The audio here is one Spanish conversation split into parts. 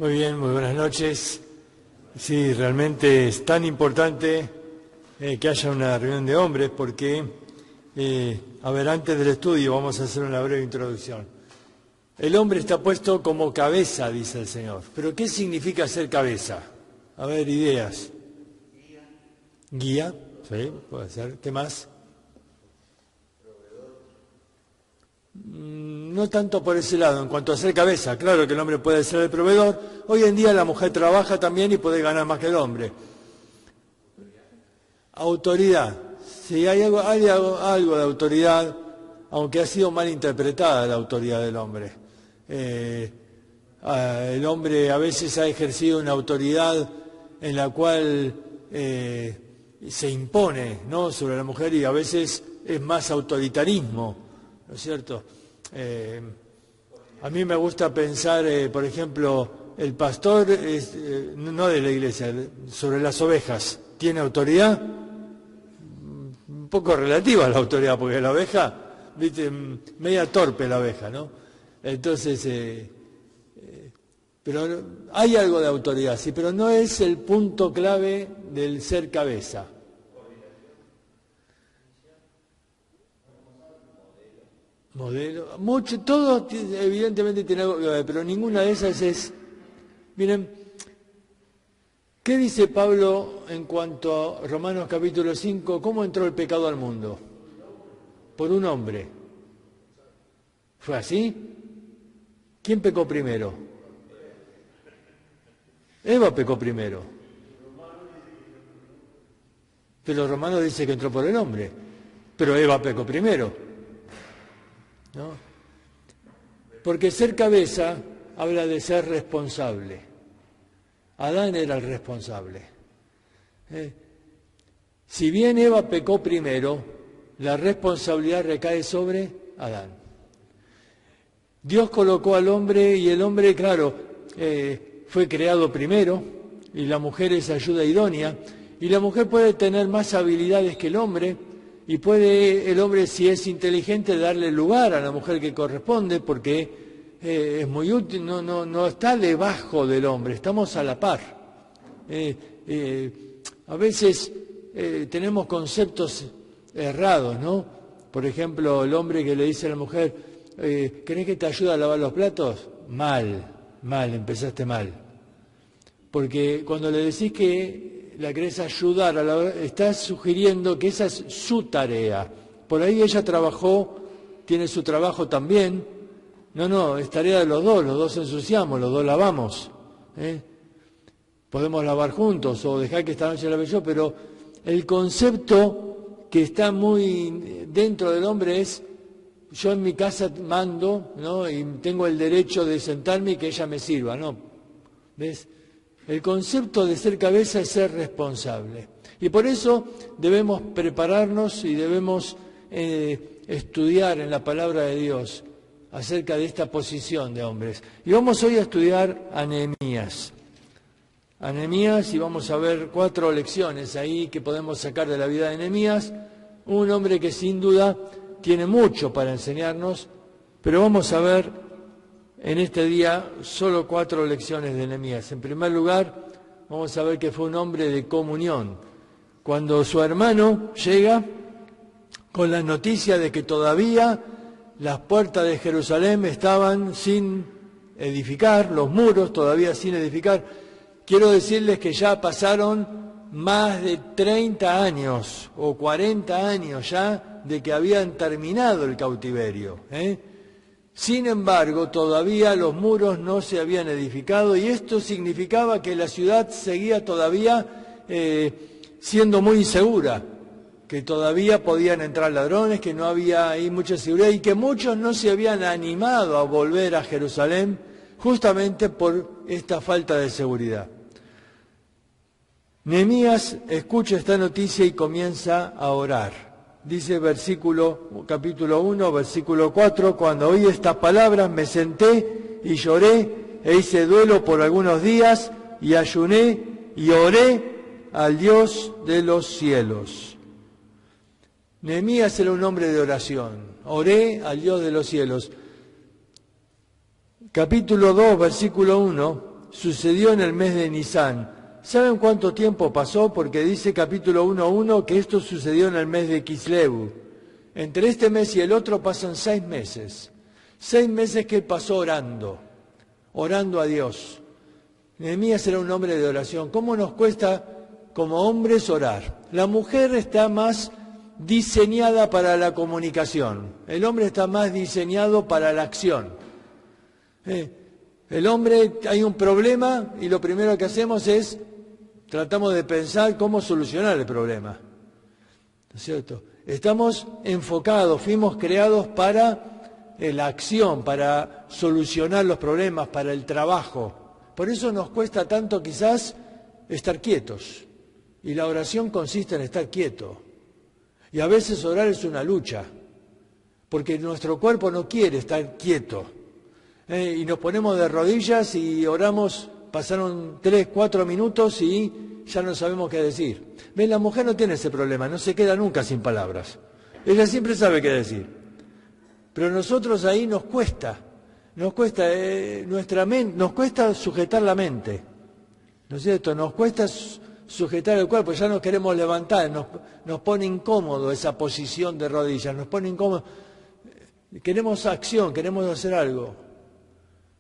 Muy bien, muy buenas noches. Sí, realmente es tan importante que haya una reunión de hombres porque, antes del estudio vamos a hacer una breve introducción. El hombre está puesto como cabeza, dice el Señor. ¿Pero qué significa ser cabeza? A ver, ideas. Guía, sí, puede ser. ¿Qué más? No tanto por ese lado, en cuanto a ser cabeza, claro que el hombre puede ser el proveedor. Hoy en día la mujer trabaja también y puede ganar más que el hombre. Autoridad, sí, hay algo de autoridad, aunque ha sido mal interpretada la autoridad del hombre. El hombre a veces ha ejercido una autoridad en la cual se impone, ¿no?, sobre la mujer, y a veces es más autoritarismo, ¿no es cierto? A mí me gusta pensar, por ejemplo, el pastor, no de la iglesia, sobre las ovejas, ¿tiene autoridad? Un poco relativa a la autoridad, porque la oveja, viste, media torpe la oveja, ¿no? Entonces, pero hay algo de autoridad, sí, pero no es el punto clave del ser cabeza. Modelo, mucho, todo evidentemente tiene algo que ver, pero ninguna de esas es. Miren, ¿qué dice Pablo en cuanto a Romanos capítulo 5? ¿Cómo entró el pecado al mundo? Por un hombre. ¿Fue así? ¿Quién pecó primero? Eva pecó primero. Pero Romanos dice que entró por el hombre. Pero Eva pecó primero, ¿no? Porque ser cabeza habla de ser responsable. Adán era el responsable. Si bien Eva pecó primero, la responsabilidad recae sobre Adán. Dios colocó al hombre y el hombre, claro, fue creado primero y la mujer es ayuda idónea y la mujer puede tener más habilidades que el hombre. Y puede el hombre, si es inteligente, darle lugar a la mujer que corresponde, porque es muy útil, no está debajo del hombre, estamos a la par. A veces tenemos conceptos errados, ¿no? Por ejemplo, el hombre que le dice a la mujer, ¿querés que te ayude a lavar los platos? Mal, empezaste mal. Porque cuando le decís que la querés ayudar, estás sugiriendo que esa es su tarea. Por ahí ella trabajó, tiene su trabajo también. No, es tarea de los dos ensuciamos, los dos lavamos. Podemos lavar juntos o dejar que esta noche lave yo, pero el concepto que está muy dentro del hombre es, yo en mi casa mando, ¿no?, y tengo el derecho de sentarme y que ella me sirva, ¿no? ¿Ves? El concepto de ser cabeza es ser responsable. Y por eso debemos prepararnos y debemos estudiar en la palabra de Dios acerca de esta posición de hombres. Y vamos hoy a estudiar a Nehemías. A Nehemías, y vamos a ver 4 lecciones ahí que podemos sacar de la vida de Nehemías. Un hombre que sin duda tiene mucho para enseñarnos, pero vamos a ver en este día solo 4 lecciones de Nehemías. En primer lugar, vamos a ver que fue un hombre de comunión. Cuando su hermano llega con la noticia de que todavía las puertas de Jerusalén estaban sin edificar, los muros todavía sin edificar, quiero decirles que ya pasaron más de 30 años o 40 años ya de que habían terminado el cautiverio, Sin embargo, todavía los muros no se habían edificado y esto significaba que la ciudad seguía todavía siendo muy insegura, que todavía podían entrar ladrones, que no había ahí mucha seguridad y que muchos no se habían animado a volver a Jerusalén justamente por esta falta de seguridad. Nehemías escucha esta noticia y comienza a orar. Dice capítulo 1, versículo 4, cuando oí estas palabras me senté y lloré e hice duelo por algunos días y ayuné y oré al Dios de los cielos. Nehemías era un hombre de oración, oré al Dios de los cielos. Capítulo 2, versículo 1, sucedió en el mes de Nisán. ¿Saben cuánto tiempo pasó? Porque dice capítulo 1:1 que esto sucedió en el mes de Kislevu. Entre este mes y el otro pasan 6 meses. 6 meses que él pasó orando a Dios. Nehemías era un hombre de oración. ¿Cómo nos cuesta como hombres orar? La mujer está más diseñada para la comunicación. El hombre está más diseñado para la acción. El hombre, hay un problema y lo primero que hacemos es tratamos de pensar cómo solucionar el problema. ¿No es cierto? Estamos enfocados, fuimos creados para la acción, para solucionar los problemas, para el trabajo. Por eso nos cuesta tanto quizás estar quietos. Y la oración consiste en estar quieto. Y a veces orar es una lucha, porque nuestro cuerpo no quiere estar quieto. Y nos ponemos de rodillas y oramos, pasaron 3, 4 minutos y ya no sabemos qué decir. ¿Ven? La mujer no tiene ese problema, no se queda nunca sin palabras. Ella siempre sabe qué decir. Pero nosotros ahí nos cuesta nuestra mente, nos cuesta sujetar la mente, ¿no es cierto? Nos cuesta sujetar el cuerpo, ya nos queremos levantar, nos pone incómodo esa posición de rodillas, nos pone incómodo. Queremos acción, queremos hacer algo.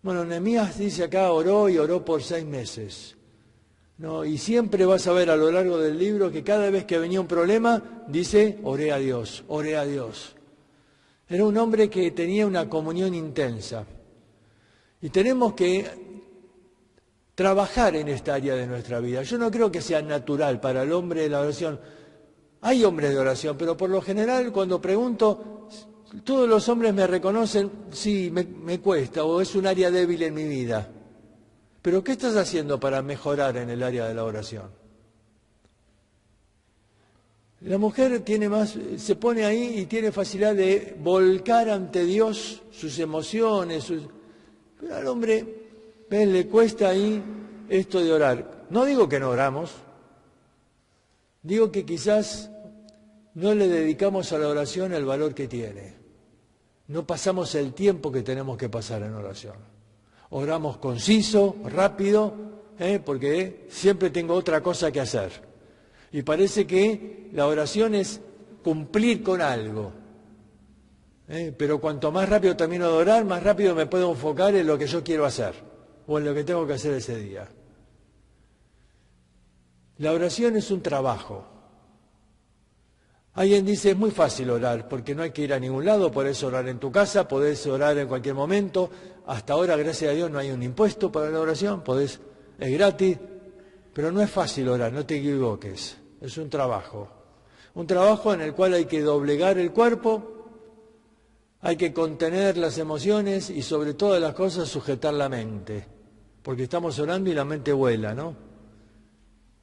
Bueno, Nehemías dice acá, oró y oró por 6 meses. ¿No? Y siempre vas a ver a lo largo del libro que cada vez que venía un problema, dice, oré a Dios, oré a Dios. Era un hombre que tenía una comunión intensa. Y tenemos que trabajar en esta área de nuestra vida. Yo no creo que sea natural para el hombre la oración. Hay hombres de oración, pero por lo general cuando pregunto, todos los hombres me reconocen, sí, me cuesta, o es un área débil en mi vida. Pero ¿qué estás haciendo para mejorar en el área de la oración? La mujer se pone ahí y tiene facilidad de volcar ante Dios sus emociones, pero al hombre, ¿ves? Le cuesta ahí esto de orar. No digo que no oramos, digo que quizás no le dedicamos a la oración el valor que tiene. No pasamos el tiempo que tenemos que pasar en oración. Oramos conciso, rápido, porque siempre tengo otra cosa que hacer. Y parece que la oración es cumplir con algo. Pero cuanto más rápido termino de orar, más rápido me puedo enfocar en lo que yo quiero hacer o en lo que tengo que hacer ese día. La oración es un trabajo. Alguien dice, es muy fácil orar, porque no hay que ir a ningún lado, podés orar en tu casa, podés orar en cualquier momento. Hasta ahora, gracias a Dios, no hay un impuesto para la oración, es gratis, pero no es fácil orar, no te equivoques. Es un trabajo en el cual hay que doblegar el cuerpo, hay que contener las emociones y sobre todas las cosas sujetar la mente, porque estamos orando y la mente vuela, ¿no?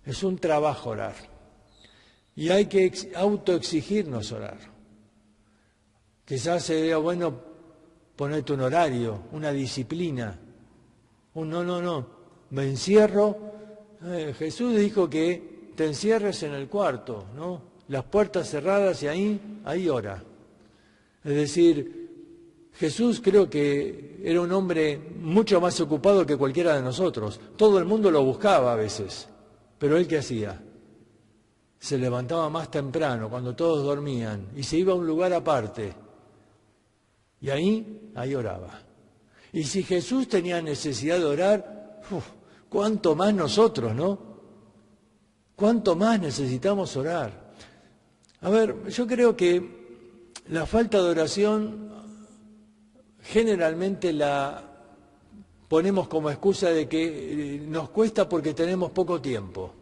Es un trabajo orar. Y hay que autoexigirnos orar. Quizás sería bueno ponerte un horario, una disciplina. No, me encierro. Jesús dijo que te encierres en el cuarto, ¿no? Las puertas cerradas y ahí ora. Es decir, Jesús creo que era un hombre mucho más ocupado que cualquiera de nosotros. Todo el mundo lo buscaba a veces, pero ¿él qué hacía? Se levantaba más temprano, cuando todos dormían, y se iba a un lugar aparte. Y ahí oraba. Y si Jesús tenía necesidad de orar, ¿cuánto más nosotros, no? ¿Cuánto más necesitamos orar? A ver, yo creo que la falta de oración generalmente la ponemos como excusa de que nos cuesta porque tenemos poco tiempo.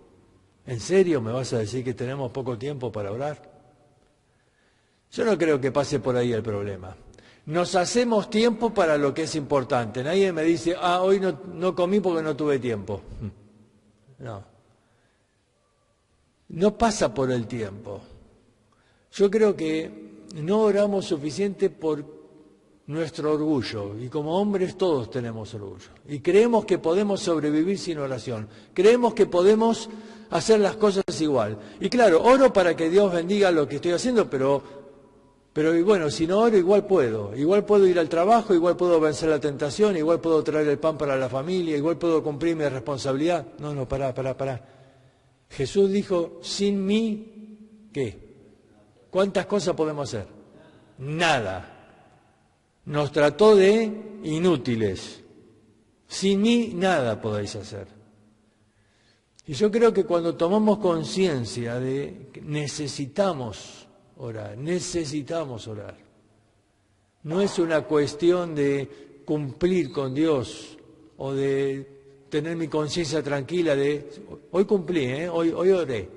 ¿En serio me vas a decir que tenemos poco tiempo para orar? Yo no creo que pase por ahí el problema. Nos hacemos tiempo para lo que es importante. Nadie me dice, hoy no comí porque no tuve tiempo. No pasa por el tiempo. Yo creo que no oramos suficiente por nuestro orgullo. Y como hombres todos tenemos orgullo. Y creemos que podemos sobrevivir sin oración. Creemos que podemos hacer las cosas igual. Y claro, oro para que Dios bendiga lo que estoy haciendo, pero Pero bueno, si no oro igual puedo ir al trabajo, igual puedo vencer la tentación, igual puedo traer el pan para la familia, igual puedo cumplir mi responsabilidad. No, pará. Jesús dijo, sin mí, ¿qué? ¿Cuántas cosas podemos hacer? Nada. Nos trató de inútiles. Sin mí, nada podéis hacer. Y yo creo que cuando tomamos conciencia de que necesitamos orar. No es una cuestión de cumplir con Dios o de tener mi conciencia tranquila de hoy cumplí, hoy oré.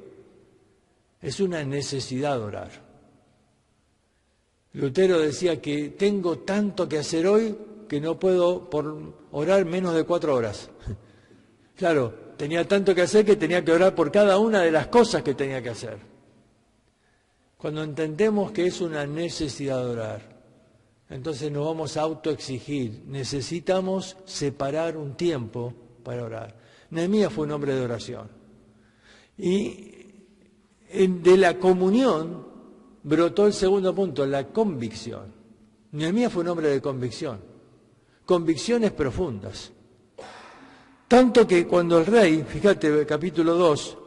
Es una necesidad orar. Lutero decía que tengo tanto que hacer hoy que no puedo orar menos de 4 horas. Claro, tenía tanto que hacer que tenía que orar por cada una de las cosas que tenía que hacer. Cuando entendemos que es una necesidad de orar, entonces nos vamos a autoexigir. Necesitamos separar un tiempo para orar. Nehemías fue un hombre de oración. Y de la comunión brotó el segundo punto, la convicción. Nehemías fue un hombre de convicción. Convicciones profundas. Tanto que cuando el rey, fíjate, capítulo 2,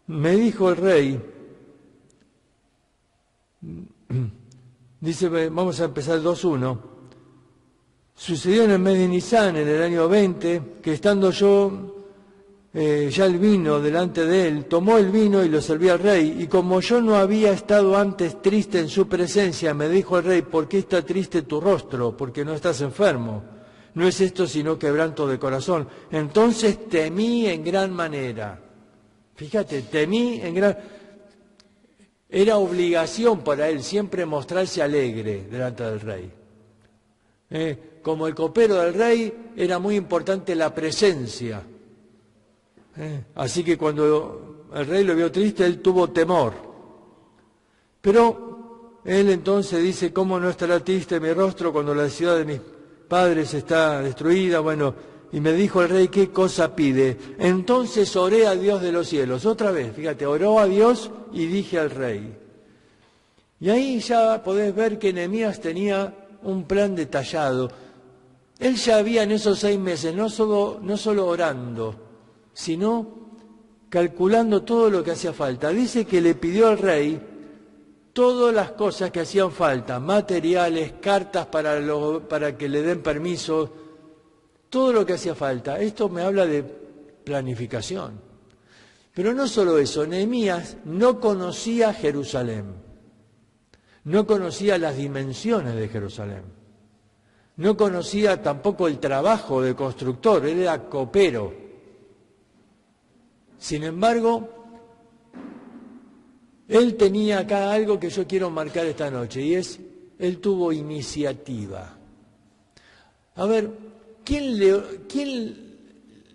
me dijo el rey, dice, vamos a empezar el 2.1, sucedió en el mes de Nisan, en el año 20, que estando yo ya el vino delante de él, tomó el vino y lo serví al rey, y como yo no había estado antes triste en su presencia, me dijo el rey, ¿por qué está triste tu rostro? Porque no estás enfermo. No es esto sino quebranto de corazón. Entonces temí en gran manera. Fíjate, temí en gran... Era obligación para él siempre mostrarse alegre delante del rey. Como el copero del rey, era muy importante la presencia. Así que cuando el rey lo vio triste, él tuvo temor. Pero él entonces dice, ¿cómo no estará triste mi rostro cuando la ciudad de mis padres está destruida? Bueno, y me dijo el rey, ¿qué cosa pide? Entonces oré a Dios de los cielos. Otra vez, fíjate, oró a Dios y dije al rey. Y ahí ya podés ver que Nehemías tenía un plan detallado. Él ya había en esos 6 meses, no solo orando, sino calculando todo lo que hacía falta. Dice que le pidió al rey todas las cosas que hacían falta, materiales, cartas para que le den permiso, todo lo que hacía falta. Esto me habla de planificación. Pero no solo eso, Nehemías no conocía Jerusalén, no conocía las dimensiones de Jerusalén, no conocía tampoco el trabajo de constructor, él era copero. Sin embargo, él tenía acá algo que yo quiero marcar esta noche, y es, él tuvo iniciativa. A ver, ¿quién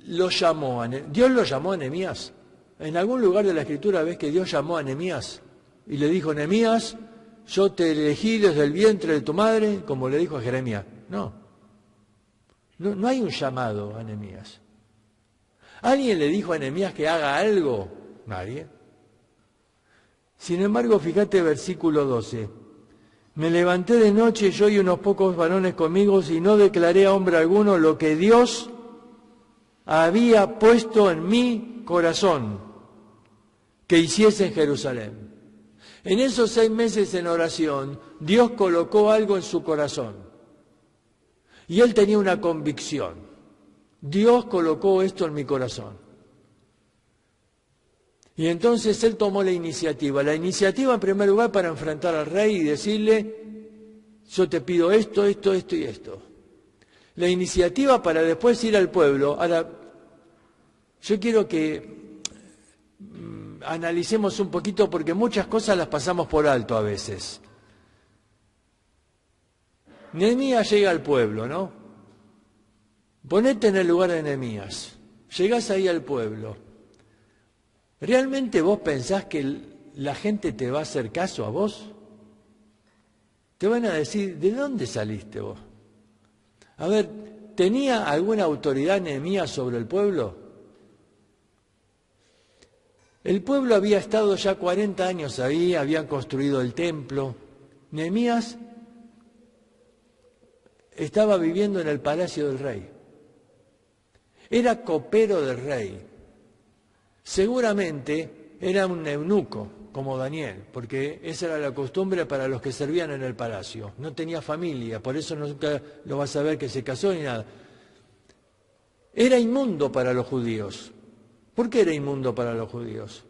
lo llamó? ¿Dios lo llamó a Nehemías? ¿En algún lugar de la Escritura ves que Dios llamó a Nehemías y le dijo, Nehemías, yo te elegí desde el vientre de tu madre, como le dijo a Jeremías? No hay un llamado a Nehemías. ¿Alguien le dijo a Nehemías que haga algo? Nadie. Sin embargo, fíjate versículo 12. Me levanté de noche yo y unos pocos varones conmigo y no declaré a hombre alguno lo que Dios había puesto en mi corazón que hiciese en Jerusalén. En esos 6 meses en oración, Dios colocó algo en su corazón. Y él tenía una convicción. Dios colocó esto en mi corazón. Y entonces él tomó la iniciativa. La iniciativa en primer lugar para enfrentar al rey y decirle, yo te pido esto, esto, esto y esto. La iniciativa para después ir al pueblo. Ahora, yo quiero que analicemos un poquito porque muchas cosas las pasamos por alto a veces. Nehemías llega al pueblo, ¿no? Ponete en el lugar de Nehemías. Llegás ahí al pueblo. ¿Realmente vos pensás que la gente te va a hacer caso a vos? Te van a decir, ¿de dónde saliste vos? A ver, ¿tenía alguna autoridad Nehemías sobre el pueblo? El pueblo había estado ya 40 años ahí, habían construido el templo, Nehemías estaba viviendo en el palacio del rey. Era copero del rey. Seguramente era un eunuco, como Daniel, porque esa era la costumbre para los que servían en el palacio. No tenía familia, por eso nunca lo vas a ver que se casó ni nada. Era inmundo para los judíos. ¿Por qué era inmundo para los judíos?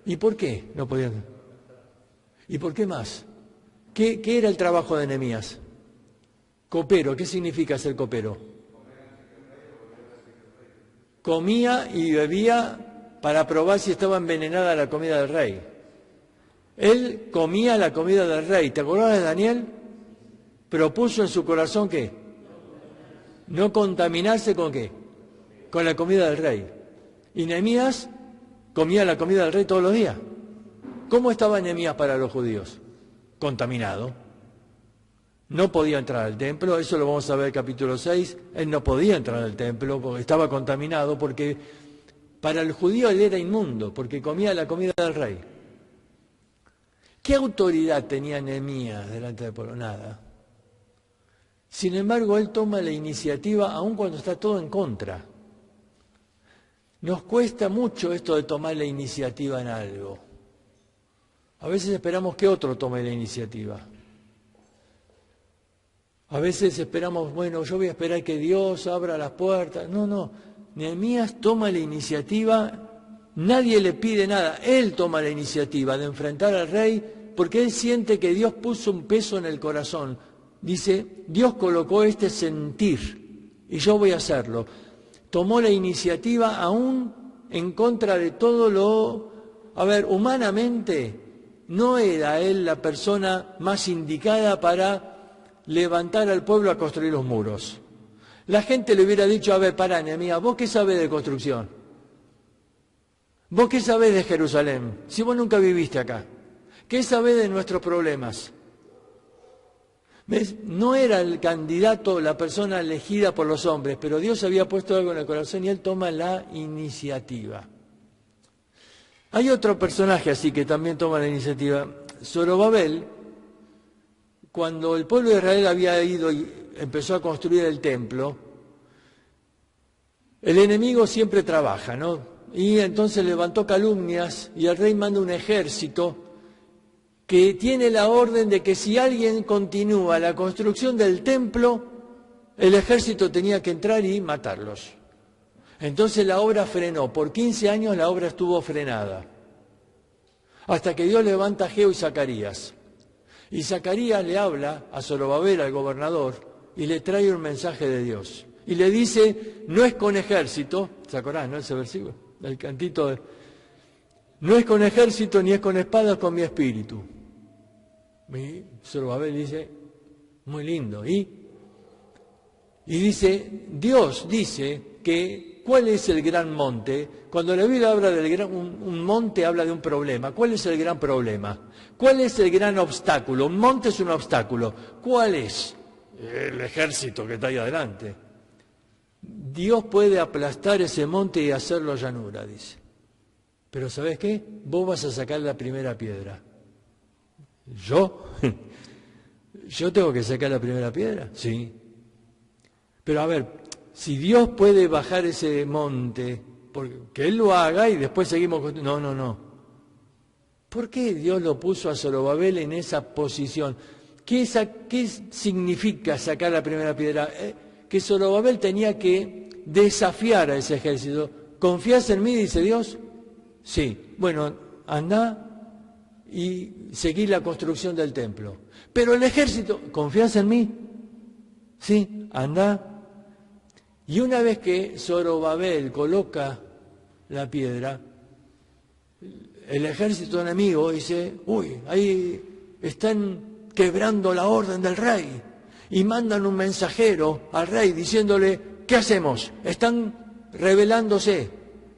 ¿Y por qué no podían? ¿Y por qué más? ¿Qué era el trabajo de Nehemías? Copero. ¿Qué significa ser copero? Comía y bebía para probar si estaba envenenada la comida del rey. Él comía la comida del rey. ¿Te acordás de Daniel? Propuso en su corazón ¿qué? No contaminarse ¿con qué? Con la comida del rey. Y Nehemías comía la comida del rey todos los días. ¿Cómo estaba Nehemías para los judíos? Contaminado. No podía entrar al templo, eso lo vamos a ver en el capítulo 6. Él no podía entrar al templo porque estaba contaminado, porque para el judío él era inmundo, porque comía la comida del rey. ¿Qué autoridad tenía Nehemías delante del pueblo? Nada. Sin embargo, él toma la iniciativa aun cuando está todo en contra. Nos cuesta mucho esto de tomar la iniciativa en algo. A veces esperamos que otro tome la iniciativa. A veces esperamos, bueno, yo voy a esperar que Dios abra las puertas. No. Nehemías toma la iniciativa, nadie le pide nada. Él toma la iniciativa de enfrentar al rey porque él siente que Dios puso un peso en el corazón. Dice, Dios colocó este sentir y yo voy a hacerlo. Tomó la iniciativa aún en contra de todo lo... A ver, humanamente no era él la persona más indicada para levantar al pueblo a construir los muros. La gente le hubiera dicho, a ver, pará, Nehemías, ¿vos qué sabés de construcción? ¿Vos qué sabés de Jerusalén? Si vos nunca viviste acá. ¿Qué sabés de nuestros problemas? ¿Ves? No era el candidato, la persona elegida por los hombres, pero Dios había puesto algo en el corazón y él toma la iniciativa. Hay otro personaje así que también toma la iniciativa. Zorobabel, cuando el pueblo de Israel había ido y empezó a construir el templo, el enemigo siempre trabaja, ¿no? Y entonces levantó calumnias y el rey manda un ejército que tiene la orden de que si alguien continúa la construcción del templo, el ejército tenía que entrar y matarlos. Entonces la obra frenó. Por 15 años la obra estuvo frenada. Hasta que Dios levanta a Ageo y Zacarías. Y Zacarías le habla a Zorobabel, al gobernador, y le trae un mensaje de Dios. Y le dice, no es con ejército, ¿se acuerdan, no? Ese versículo, el cantito de... No es con ejército ni es con espadas, con mi espíritu. Y Zorobabel dice, muy lindo. Y dice, Dios dice que, ¿cuál es el gran monte? Cuando la Biblia habla del un monte, habla de un problema. ¿Cuál es el gran problema? ¿Cuál es el gran obstáculo? Un monte es un obstáculo. ¿Cuál es? El ejército que está ahí adelante. Dios puede aplastar ese monte y hacerlo llanura, dice. Pero ¿sabes qué? Vos vas a sacar la primera piedra. ¿Yo? ¿Yo tengo que sacar la primera piedra? Sí. Pero a ver, si Dios puede bajar ese monte, que Él lo haga y después seguimos... No. ¿Por qué Dios lo puso a Zorobabel en esa posición? ¿Qué significa sacar la primera piedra? Que Zorobabel tenía que desafiar a ese ejército. ¿Confías en mí, dice Dios? Sí. Bueno, anda y seguí la construcción del templo. Pero el ejército, ¿confías en mí? Sí, anda. Y una vez que Zorobabel coloca la piedra, el ejército enemigo dice, uy, ahí están quebrando la orden del rey. Y mandan un mensajero al rey diciéndole, ¿qué hacemos? Están rebelándose,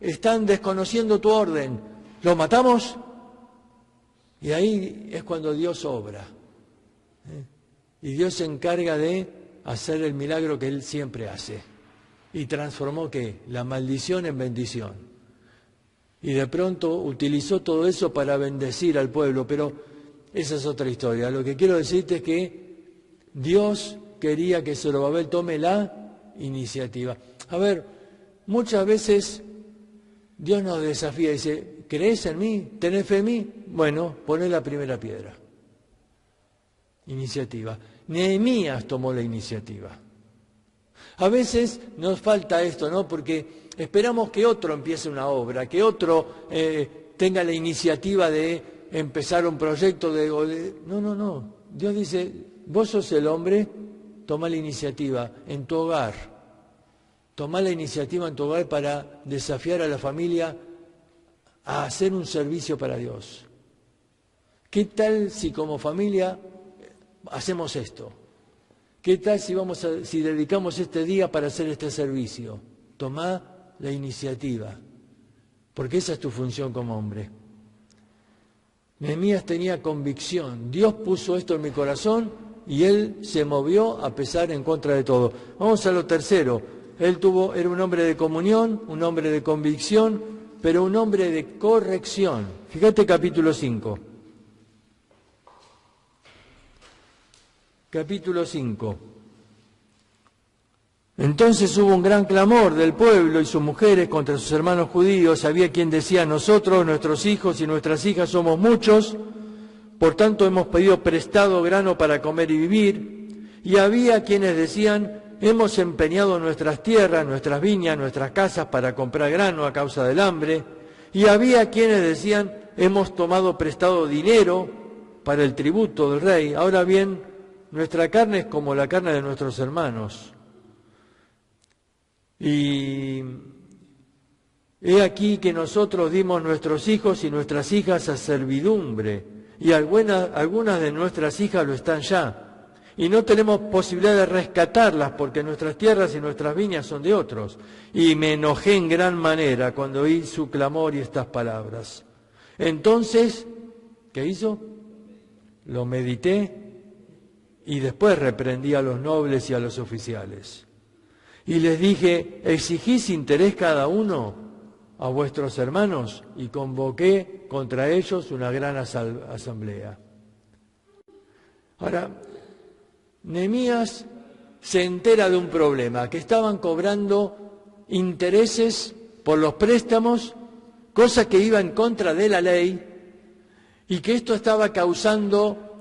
están desconociendo tu orden. ¿Los matamos? Y ahí es cuando Dios obra. Y Dios se encarga de hacer el milagro que Él siempre hace. Y transformó, ¿qué? La maldición en bendición. Y de pronto utilizó todo eso para bendecir al pueblo, pero esa es otra historia. Lo que quiero decirte es que Dios quería que Zorobabel tome la iniciativa. A ver, muchas veces Dios nos desafía y dice, ¿crees en mí? ¿Tenés fe en mí? Bueno, poné la primera piedra. Iniciativa. Nehemías tomó la iniciativa. A veces nos falta esto, ¿no? Porque esperamos que otro empiece una obra, que otro tenga la iniciativa de empezar un proyecto No. Dios dice, vos sos el hombre, toma la iniciativa en tu hogar. Toma la iniciativa en tu hogar para desafiar a la familia a hacer un servicio para Dios. ¿Qué tal si como familia hacemos esto? ¿Qué tal si dedicamos este día para hacer este servicio? Tomá la iniciativa, porque esa es tu función como hombre. Nehemías tenía convicción. Dios puso esto en mi corazón y él se movió a pesar en contra de todo. Vamos a lo tercero. Era un hombre de comunión, un hombre de convicción, pero un hombre de corrección. Fíjate capítulo 5. Capítulo 5. Entonces hubo un gran clamor del pueblo y sus mujeres contra sus hermanos judíos. Había quien decía, nosotros, nuestros hijos y nuestras hijas somos muchos, por tanto hemos pedido prestado grano para comer y vivir. Y había quienes decían, hemos empeñado nuestras tierras, nuestras viñas, nuestras casas para comprar grano a causa del hambre. Y había quienes decían, hemos tomado prestado dinero para el tributo del rey. Ahora bien, nuestra carne es como la carne de nuestros hermanos. Y he aquí que nosotros dimos nuestros hijos y nuestras hijas a servidumbre, y algunas de nuestras hijas lo están ya. Y no tenemos posibilidad de rescatarlas porque nuestras tierras y nuestras viñas son de otros. Y me enojé en gran manera cuando oí su clamor y estas palabras. Entonces, ¿qué hizo? Lo medité y después reprendí a los nobles y a los oficiales. Y les dije, exigís interés cada uno a vuestros hermanos, y convoqué contra ellos una gran asamblea. Ahora, Nehemías se entera de un problema, que estaban cobrando intereses por los préstamos, cosa que iba en contra de la ley, y que esto estaba causando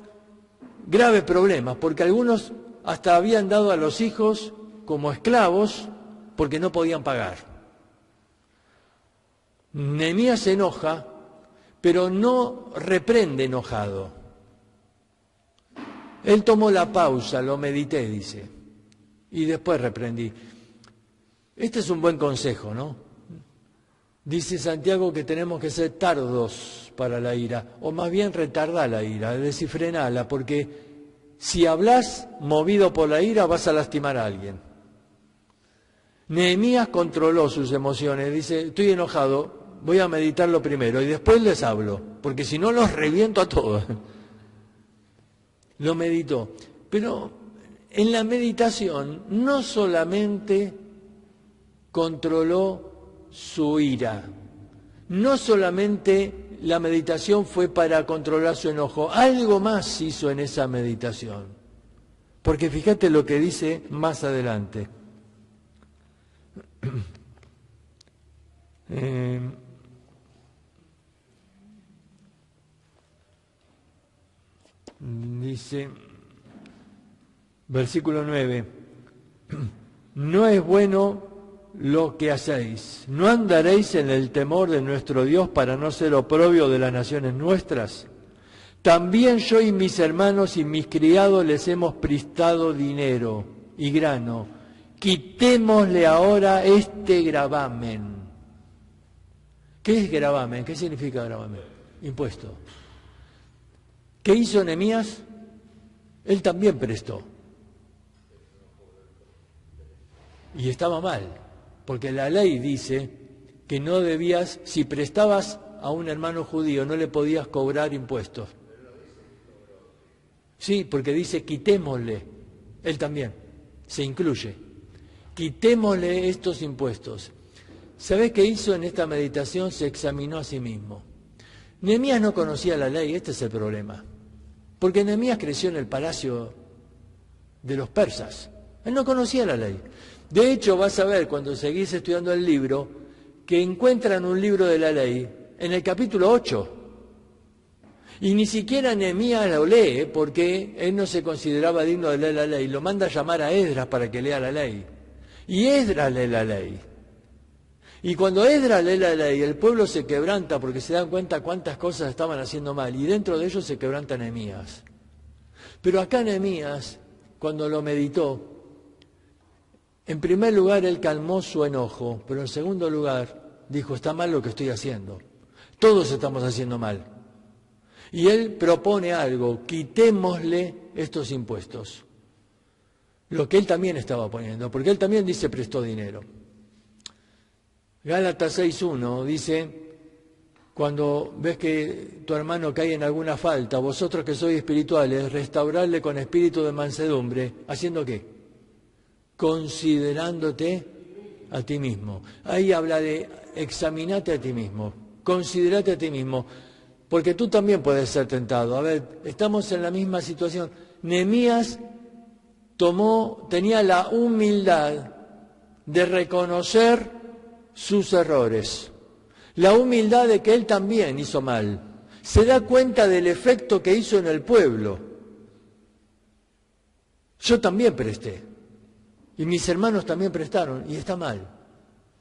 graves problemas, porque algunos hasta habían dado a los hijos como esclavos porque no podían pagar. Nehemías se enoja, pero no reprende enojado. Él tomó la pausa, lo medité, dice, y después reprendí. Este es un buen consejo, ¿no? Dice Santiago que tenemos que ser tardos para la ira, o más bien retardar la ira, es decir, frenarla, porque si hablas movido por la ira vas a lastimar a alguien. Nehemías controló sus emociones, dice, estoy enojado, voy a meditarlo primero y después les hablo, porque si no los reviento a todos. Lo meditó, pero en la meditación no solamente controló su ira, no solamente la meditación fue para controlar su enojo, algo más hizo en esa meditación, porque fíjate lo que dice más adelante. Dice, versículo 9, no es bueno lo que hacéis, no andaréis en el temor de nuestro Dios para no ser oprobio de las naciones nuestras. También yo y mis hermanos y mis criados les hemos prestado dinero y grano. Quitémosle ahora este gravamen. ¿Qué es gravamen? ¿Qué significa gravamen? Impuesto. ¿Qué hizo Nehemías? Él también prestó. Y estaba mal, porque la ley dice que no debías, si prestabas a un hermano judío, no le podías cobrar impuestos. Sí, porque dice quitémosle, él también, se incluye. Quitémosle estos impuestos. ¿Sabés qué hizo en esta meditación? Se examinó a sí mismo. Nehemías no conocía la ley, este es el problema. Porque Nehemías creció en el palacio de los persas. Él no conocía la ley. De hecho, vas a ver cuando seguís estudiando el libro, que encuentran un libro de la ley en el capítulo 8. Y ni siquiera Nehemías lo lee, porque él no se consideraba digno de leer la ley. Lo manda a llamar a Esdras para que lea la ley. Y Esdras lee la ley. Y cuando Esdras lee la ley, el pueblo se quebranta porque se dan cuenta cuántas cosas estaban haciendo mal. Y dentro de ellos se quebranta Nehemías. Pero acá Nehemías, cuando lo meditó, en primer lugar él calmó su enojo, pero en segundo lugar dijo, está mal lo que estoy haciendo. Todos estamos haciendo mal. Y él propone algo, quitémosle estos impuestos. Lo que él también estaba poniendo, porque él también dice prestó dinero. Gálatas 6.1 dice, cuando ves que tu hermano cae en alguna falta, vosotros que sois espirituales, restaurarle con espíritu de mansedumbre, ¿haciendo qué? Considerándote a ti mismo. Ahí habla de examinate a ti mismo, considerate a ti mismo, porque tú también puedes ser tentado. A ver, estamos en la misma situación. Nehemías tenía la humildad de reconocer sus errores, la humildad de que él también hizo mal, se da cuenta del efecto que hizo en el pueblo. Yo también presté, y mis hermanos también prestaron, y está mal,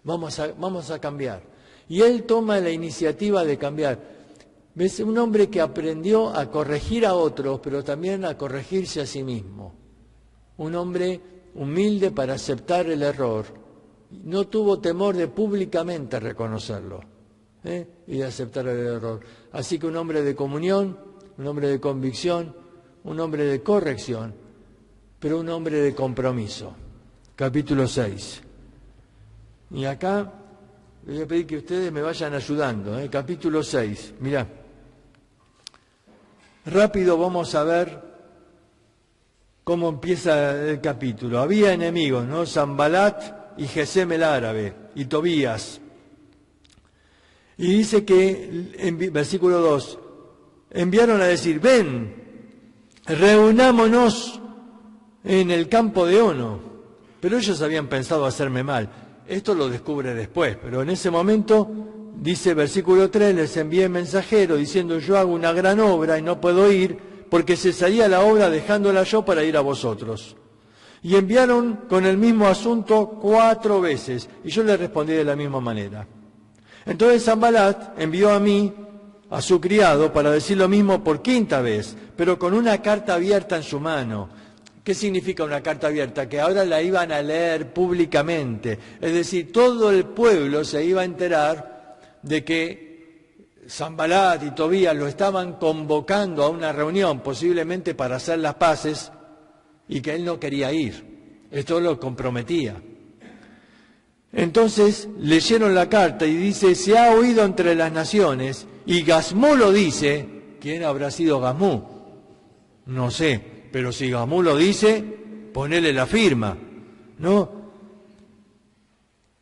vamos a cambiar. Y él toma la iniciativa de cambiar. ¿Ves? Un hombre que aprendió a corregir a otros, pero también a corregirse a sí mismo. Un hombre humilde para aceptar el error. No tuvo temor de públicamente reconocerlo y de aceptar el error. Así que un hombre de comunión, un hombre de convicción, un hombre de corrección, pero un hombre de compromiso. Capítulo 6. Y acá les voy a pedir que ustedes me vayan ayudando. Capítulo 6. Mirá. Rápido vamos a ver cómo empieza el capítulo. Había enemigos, ¿no? Sanbalat y Gesem el árabe, y Tobías. Y dice que, en versículo 2, enviaron a decir, ven, reunámonos en el campo de Ono. Pero ellos habían pensado hacerme mal. Esto lo descubre después, pero en ese momento, dice versículo 3, les envié mensajero diciendo, yo hago una gran obra y no puedo ir, porque cesaría la obra dejándola yo para ir a vosotros. Y enviaron con el mismo asunto 4 veces, y yo le respondí de la misma manera. Entonces Sanbalat envió a mí, a su criado, para decir lo mismo por 5ª vez, pero con una carta abierta en su mano. ¿Qué significa una carta abierta? Que ahora la iban a leer públicamente. Es decir, todo el pueblo se iba a enterar de que Sanbalat y Tobías lo estaban convocando a una reunión, posiblemente para hacer las paces, y que él no quería ir. Esto lo comprometía. Entonces leyeron la carta y dice, se ha oído entre las naciones, y Gasmú lo dice. ¿Quién habrá sido Gasmú? No sé, pero si Gasmú lo dice, ponele la firma, ¿no?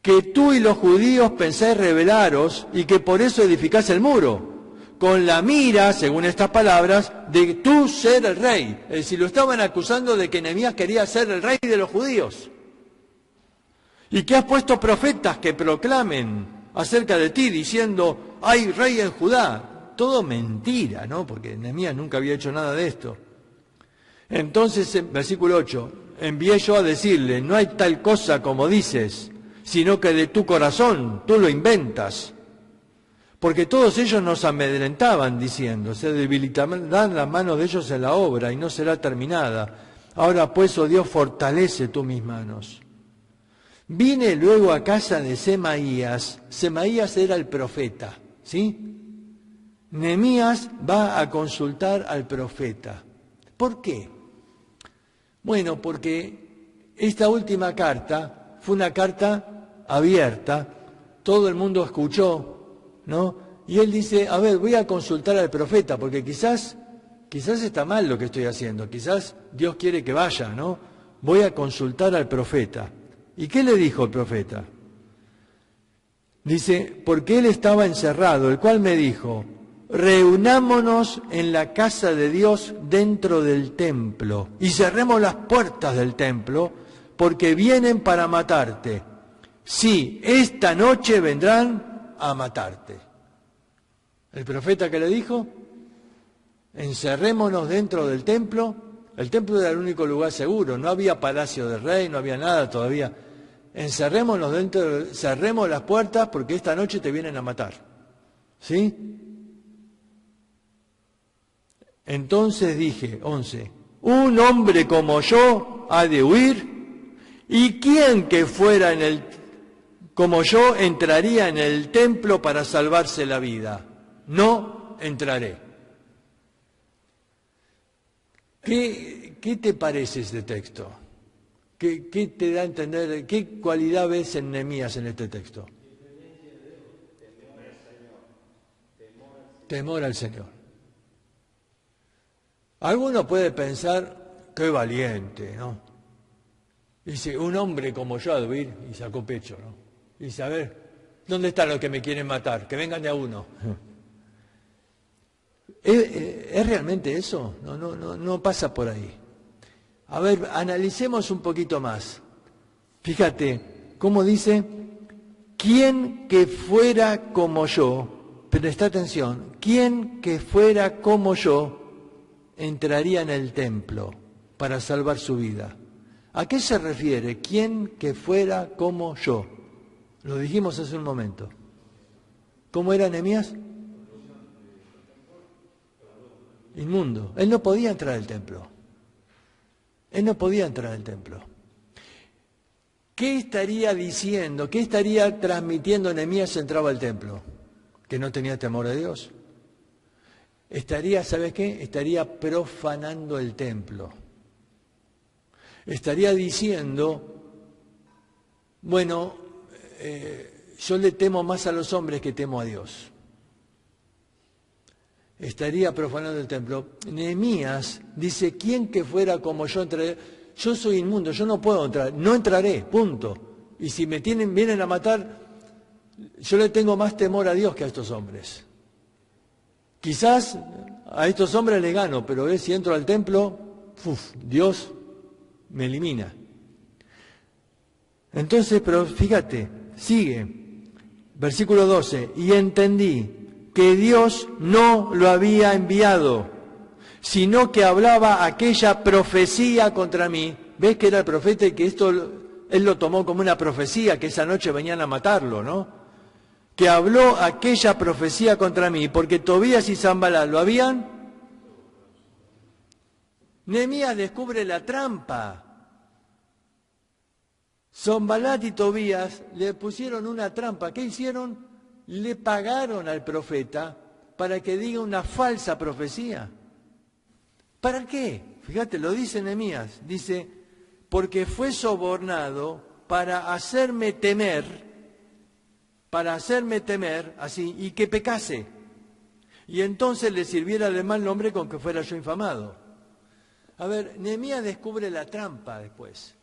Que tú y los judíos pensáis rebelaros y que por eso edificás el muro, con la mira, según estas palabras, de tú ser el rey. Es decir, lo estaban acusando de que Nehemías quería ser el rey de los judíos. Y que has puesto profetas que proclamen acerca de ti, diciendo, hay rey en Judá. Todo mentira, ¿no? Porque Nehemías nunca había hecho nada de esto. Entonces, en versículo 8, envié yo a decirle, no hay tal cosa como dices, sino que de tu corazón tú lo inventas. Porque todos ellos nos amedrentaban diciendo, se debilitarán las manos de ellos en la obra y no será terminada. Ahora pues, oh Dios, fortalece tú mis manos. Vine luego a casa de Semaías. Semaías era el profeta, ¿sí? Nehemías va a consultar al profeta. ¿Por qué? Bueno, porque esta última carta fue una carta abierta, todo el mundo escuchó, ¿no? Y él dice, a ver, voy a consultar al profeta, porque quizás está mal lo que estoy haciendo, quizás Dios quiere que vaya, ¿no? Voy a consultar al profeta. ¿Y qué le dijo el profeta? Dice, porque él estaba encerrado, el cual me dijo, reunámonos en la casa de Dios dentro del templo y cerremos las puertas del templo porque vienen para matarte. Sí, esta noche vendrán a matarte. El profeta que le dijo, encerrémonos dentro del templo. El templo era el único lugar seguro, no había palacio del rey, no había nada todavía. Encerrémonos dentro, cerremos las puertas porque esta noche te vienen a matar. ¿Sí? Entonces dije, 11, un hombre como yo ha de huir, y quién que fuera como yo entraría en el templo para salvarse la vida. No entraré. ¿Qué te parece este texto? ¿Qué te da a entender? ¿Qué cualidad ves en Nehemías en este texto? Temor al Señor. Alguno puede pensar, qué valiente, ¿no? Dice, un hombre como yo ha de huir, y sacó pecho, ¿no? Y dice, a ver, ¿dónde están los que me quieren matar? Que vengan de a uno. ¿Es realmente eso? No pasa por ahí. A ver, analicemos un poquito más. Fíjate, cómo dice, ¿quién que fuera como yo, presta atención, quién que fuera como yo entraría en el templo para salvar su vida? ¿A qué se refiere? ¿Quién que fuera como yo? Lo dijimos hace un momento. ¿Cómo era Nehemías? Inmundo. Él no podía entrar al templo. Él no podía entrar al templo. ¿Qué estaría diciendo? ¿Qué estaría transmitiendo Nehemías si entraba al templo? Que no tenía temor de Dios. Estaría, ¿sabes qué? Estaría profanando el templo. Estaría diciendo, bueno, yo le temo más a los hombres que temo a Dios. Estaría profanando el templo. Nehemías dice, ¿quién que fuera como yo entraré? Yo soy inmundo, yo no puedo entrar, no entraré, punto. Y si vienen a matar, yo le tengo más temor a Dios que a estos hombres. Quizás a estos hombres les gano, pero si entro al templo, Dios me elimina. Entonces, pero fíjate, sigue, versículo 12, y entendí que Dios no lo había enviado, sino que hablaba aquella profecía contra mí. ¿Ves que era el profeta y que esto él lo tomó como una profecía, que esa noche venían a matarlo, ¿no? Que habló aquella profecía contra mí, porque Tobías y Sanballat lo habían. Nehemías descubre la trampa. Sanballat y Tobías le pusieron una trampa. ¿Qué hicieron? Le pagaron al profeta para que diga una falsa profecía. ¿Para qué? Fíjate, lo dice Nehemías. Dice, porque fue sobornado para hacerme temer, así, y que pecase. Y entonces le sirviera de mal nombre con que fuera yo infamado. A ver, Nehemías descubre la trampa después.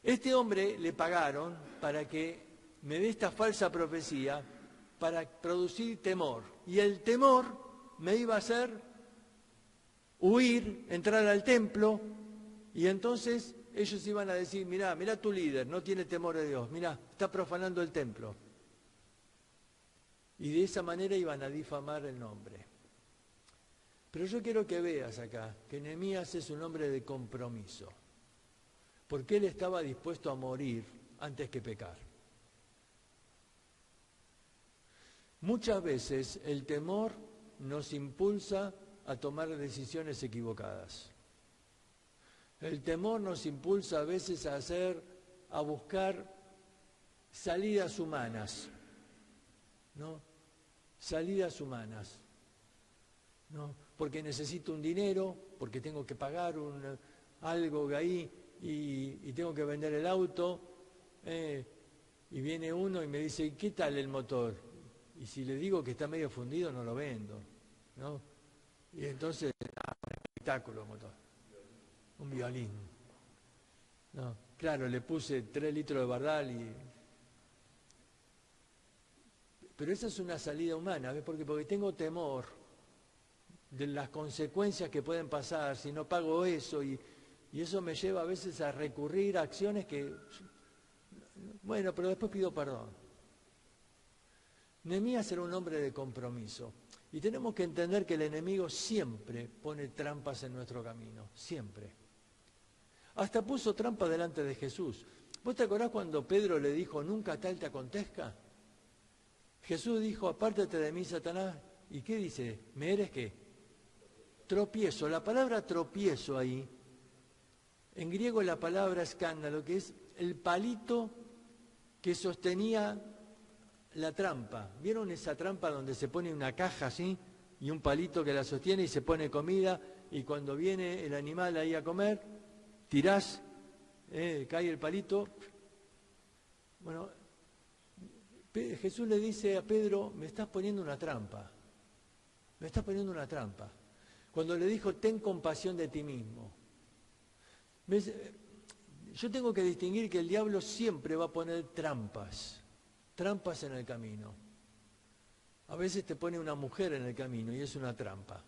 Este hombre le pagaron para que me dé esta falsa profecía para producir temor. Y el temor me iba a hacer huir, entrar al templo, y entonces ellos iban a decir, mirá tu líder, no tiene temor de Dios, mirá, está profanando el templo. Y de esa manera iban a difamar el nombre. Pero yo quiero que veas acá que Nehemías es un hombre de compromiso, porque él estaba dispuesto a morir antes que pecar. Muchas veces el temor nos impulsa a tomar decisiones equivocadas. El temor nos impulsa a veces a buscar salidas humanas, ¿no? Salidas humanas, ¿no? Porque necesito un dinero, porque tengo que pagar algo de ahí y tengo que vender el auto, y viene uno y me dice, ¿qué tal el motor? Y si le digo que está medio fundido, no lo vendo, ¿no? Y entonces, un espectáculo motor, un violín. No, claro, le puse 3 litros de bardal Pero esa es una salida humana, ¿ves? Porque tengo temor de las consecuencias que pueden pasar si no pago eso, y eso me lleva a veces a recurrir a acciones que, bueno, pero después pido perdón. Nehemías era un hombre de compromiso, y tenemos que entender que el enemigo siempre pone trampas en nuestro camino, siempre. Hasta puso trampa delante de Jesús. ¿Vos te acordás cuando Pedro le dijo, nunca tal te acontezca? Jesús dijo, apártate de mí, Satanás. ¿Y qué dice? ¿Me eres qué? Tropiezo. La palabra tropiezo ahí, en griego la palabra escándalo, que es el palito que sostenía la trampa. ¿Vieron esa trampa donde se pone una caja así y un palito que la sostiene y se pone comida, y cuando viene el animal ahí a comer, tirás, cae el palito? Bueno, Jesús le dice a Pedro, me estás poniendo una trampa, me estás poniendo una trampa. Cuando le dijo, ten compasión de ti mismo. Yo tengo que distinguir que el diablo siempre va a poner trampas en el camino. A veces te pone una mujer en el camino y es una trampa.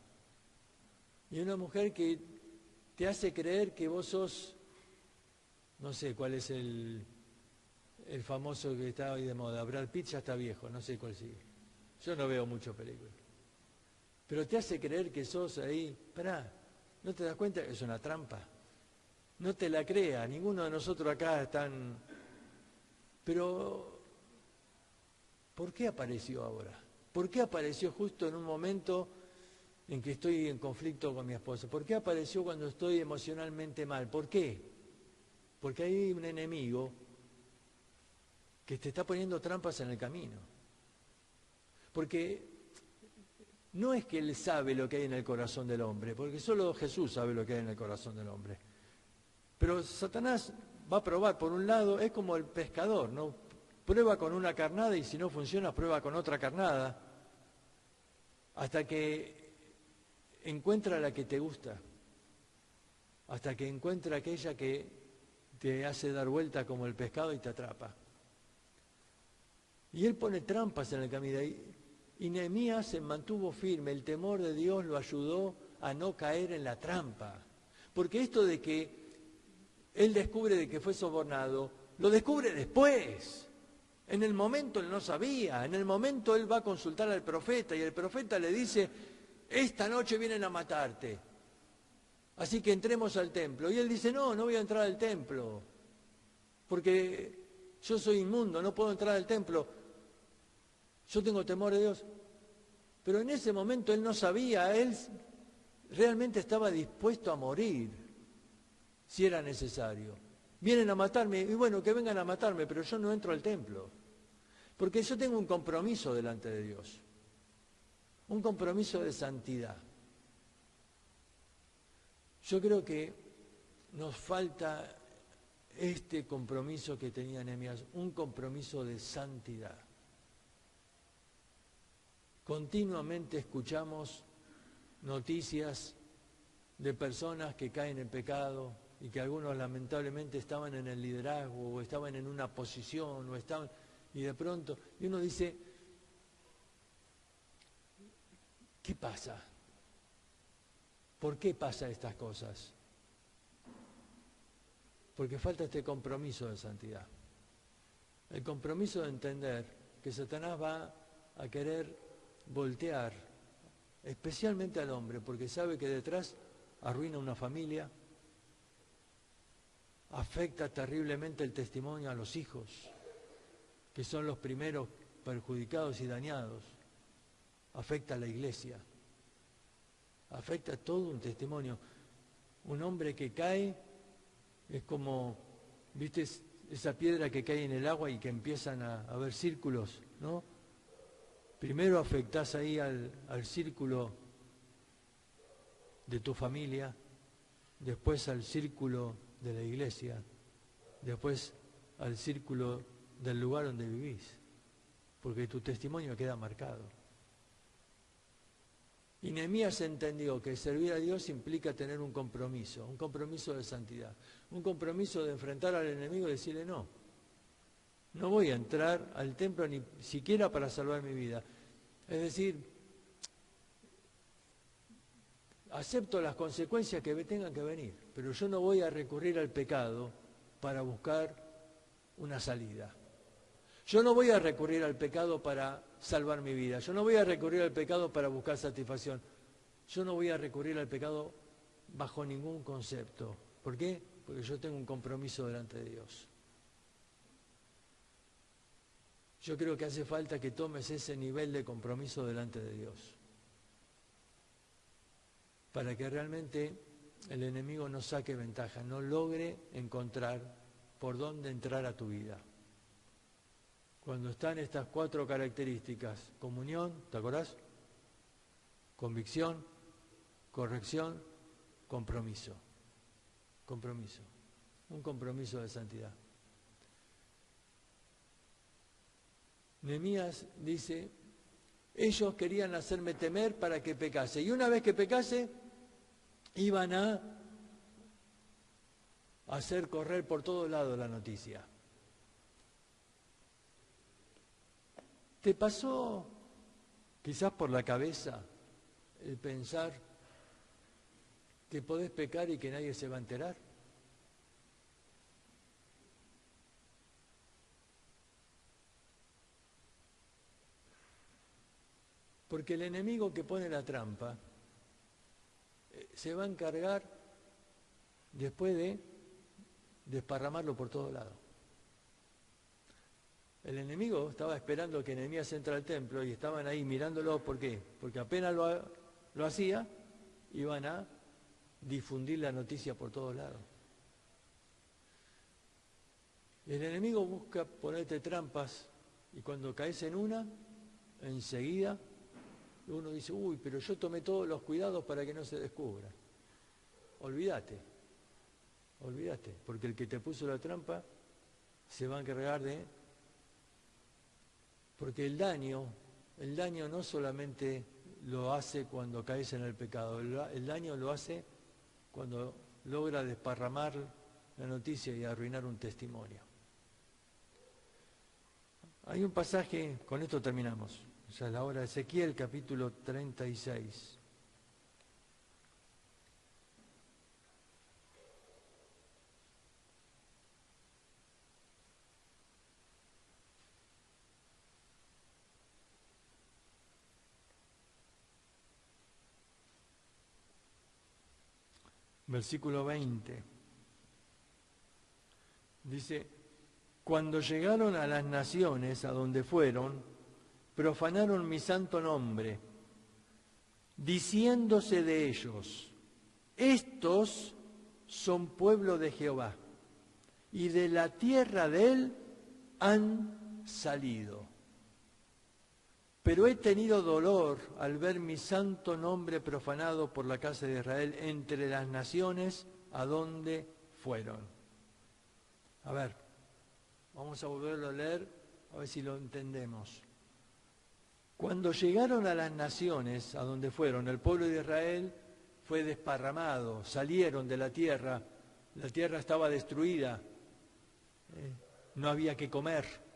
Y una mujer que te hace creer que vos sos, no sé cuál es el famoso que está hoy de moda, Brad Pitt ya está viejo, no sé cuál sigue. Yo no veo mucho películas. Pero te hace creer que sos ahí, ¿no te das cuenta que es una trampa? No te la crea, ninguno de nosotros acá están... Pero, ¿por qué apareció ahora? ¿Por qué apareció justo en un momento en que estoy en conflicto con mi esposa? ¿Por qué apareció cuando estoy emocionalmente mal? ¿Por qué? Porque hay un enemigo que te está poniendo trampas en el camino. Porque no es que él sabe lo que hay en el corazón del hombre, porque solo Jesús sabe lo que hay en el corazón del hombre. Pero Satanás va a probar, por un lado, es como el pescador, ¿no? Prueba con una carnada y si no funciona, prueba con otra carnada, hasta que encuentra la que te gusta, hasta que encuentra aquella que te hace dar vuelta como el pescado y te atrapa. Y él pone trampas en el camino. Y Nehemías se mantuvo firme, el temor de Dios lo ayudó a no caer en la trampa. Porque esto de que él descubre de que fue sobornado, lo descubre después. En el momento él no sabía, en el momento él va a consultar al profeta y el profeta le dice, esta noche vienen a matarte, así que entremos al templo. Y él dice, no voy a entrar al templo, porque yo soy inmundo, no puedo entrar al templo, yo tengo temor de Dios. Pero en ese momento él no sabía, él realmente estaba dispuesto a morir, si era necesario. Vienen a matarme, y bueno, que vengan a matarme, pero yo no entro al templo. Porque yo tengo un compromiso delante de Dios. Un compromiso de santidad. Yo creo que nos falta este compromiso que tenía Nehemías, un compromiso de santidad. Continuamente escuchamos noticias de personas que caen en pecado y que algunos lamentablemente estaban en el liderazgo o estaban en una posición o estaban... Y de pronto, y uno dice, ¿qué pasa? ¿Por qué pasa estas cosas? Porque falta este compromiso de santidad. El compromiso de entender que Satanás va a querer voltear, especialmente al hombre, porque sabe que detrás arruina una familia, afecta terriblemente el testimonio a los hijos, que son los primeros perjudicados y dañados, afecta a la iglesia, afecta todo un testimonio. Un hombre que cae es como, ¿viste esa piedra que cae en el agua y que empiezan a ver círculos, ¿no? Primero afectás ahí al círculo de tu familia, después al círculo de la iglesia, después al círculo del lugar donde vivís, porque tu testimonio queda marcado. Y Nehemías entendió que servir a Dios implica tener un compromiso de santidad, un compromiso de enfrentar al enemigo y decirle no. no voy a entrar al templo ni siquiera para salvar mi vida. Es decir, acepto las consecuencias que me tengan que venir, pero yo no voy a recurrir al pecado para buscar una salida. Yo no voy a recurrir al pecado para salvar mi vida. Yo no voy a recurrir al pecado para buscar satisfacción. Yo no voy a recurrir al pecado bajo ningún concepto. ¿Por qué? Porque yo tengo un compromiso delante de Dios. Yo creo que hace falta que tomes ese nivel de compromiso delante de Dios, para que realmente el enemigo no saque ventaja, no logre encontrar por dónde entrar a tu vida. Cuando están estas 4 características: comunión, ¿te acordás? Convicción, corrección, compromiso. Compromiso. Un compromiso de santidad. Nehemías dice, ellos querían hacerme temer para que pecase. Y una vez que pecase, iban a hacer correr por todos lados la noticia. ¿Te pasó quizás por la cabeza el pensar que podés pecar y que nadie se va a enterar? Porque el enemigo que pone la trampa se va a encargar después de desparramarlo por todos lados. El enemigo estaba esperando que Nehemías entre al templo y estaban ahí mirándolo. ¿Por qué? Porque apenas lo hacía, iban a difundir la noticia por todos lados. El enemigo busca ponerte trampas y cuando caes en una, enseguida uno dice, uy, pero yo tomé todos los cuidados para que no se descubra. Olvídate, porque el que te puso la trampa se va a encargar de... Porque el daño no solamente lo hace cuando caes en el pecado, el daño lo hace cuando logra desparramar la noticia y arruinar un testimonio. Hay un pasaje, con esto terminamos, ya es la hora de Ezequiel, capítulo 36. Versículo 20. Dice, cuando llegaron a las naciones a donde fueron, profanaron mi santo nombre, diciéndose de ellos, estos son pueblo de Jehová, y de la tierra de él han salido. Pero he tenido dolor al ver mi santo nombre profanado por la casa de Israel entre las naciones a donde fueron. A ver, vamos a volverlo a leer, a ver si lo entendemos. Cuando llegaron a las naciones a donde fueron, el pueblo de Israel fue desparramado, salieron de la tierra estaba destruida, no había que comer.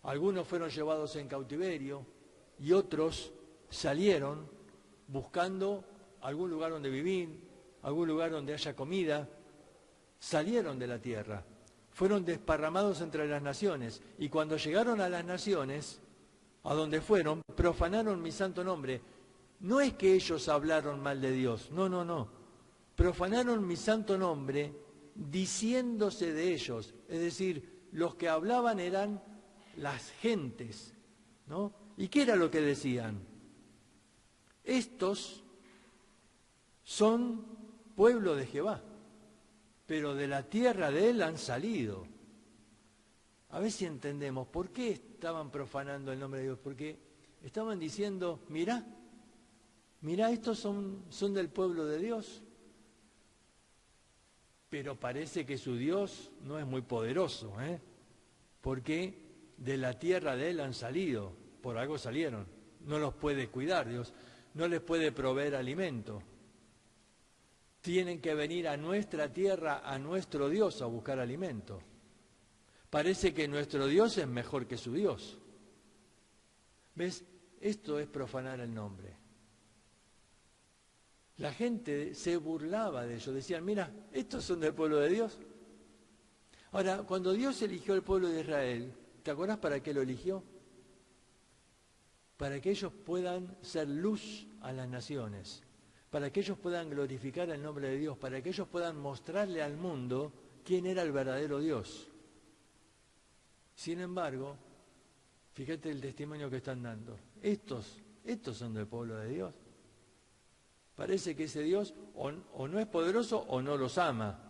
Algunos fueron llevados en cautiverio y otros salieron buscando algún lugar donde vivir, algún lugar donde haya comida. Salieron de la tierra, fueron desparramados entre las naciones y cuando llegaron a las naciones, a donde fueron, profanaron mi santo nombre. No es que ellos hablaron mal de Dios, no. Profanaron mi santo nombre diciéndose de ellos, es decir, los que hablaban eran las gentes, ¿no? ¿Y qué era lo que decían? Estos son pueblo de Jehová, pero de la tierra de él han salido. A ver si entendemos, ¿por qué estaban profanando el nombre de Dios? Porque estaban diciendo, mirá, estos son del pueblo de Dios, pero parece que su Dios no es muy poderoso, porque de la tierra de él han salido, por algo salieron, no los puede cuidar Dios, no les puede proveer alimento. Tienen que venir a nuestra tierra, a nuestro Dios, a buscar alimento. parece que nuestro Dios es mejor que su Dios. ¿Ves? Esto es profanar el nombre. La gente se burlaba de ellos, decían, mira, estos son del pueblo de Dios. Ahora, cuando Dios eligió al pueblo de Israel, ¿te acordás para qué lo eligió? Para que ellos puedan ser luz a las naciones, para que ellos puedan glorificar el nombre de Dios, para que ellos puedan mostrarle al mundo quién era el verdadero Dios. Sin embargo, fíjate el testimonio que están dando. Estos son del pueblo de Dios. Parece que ese Dios o no es poderoso o no los ama,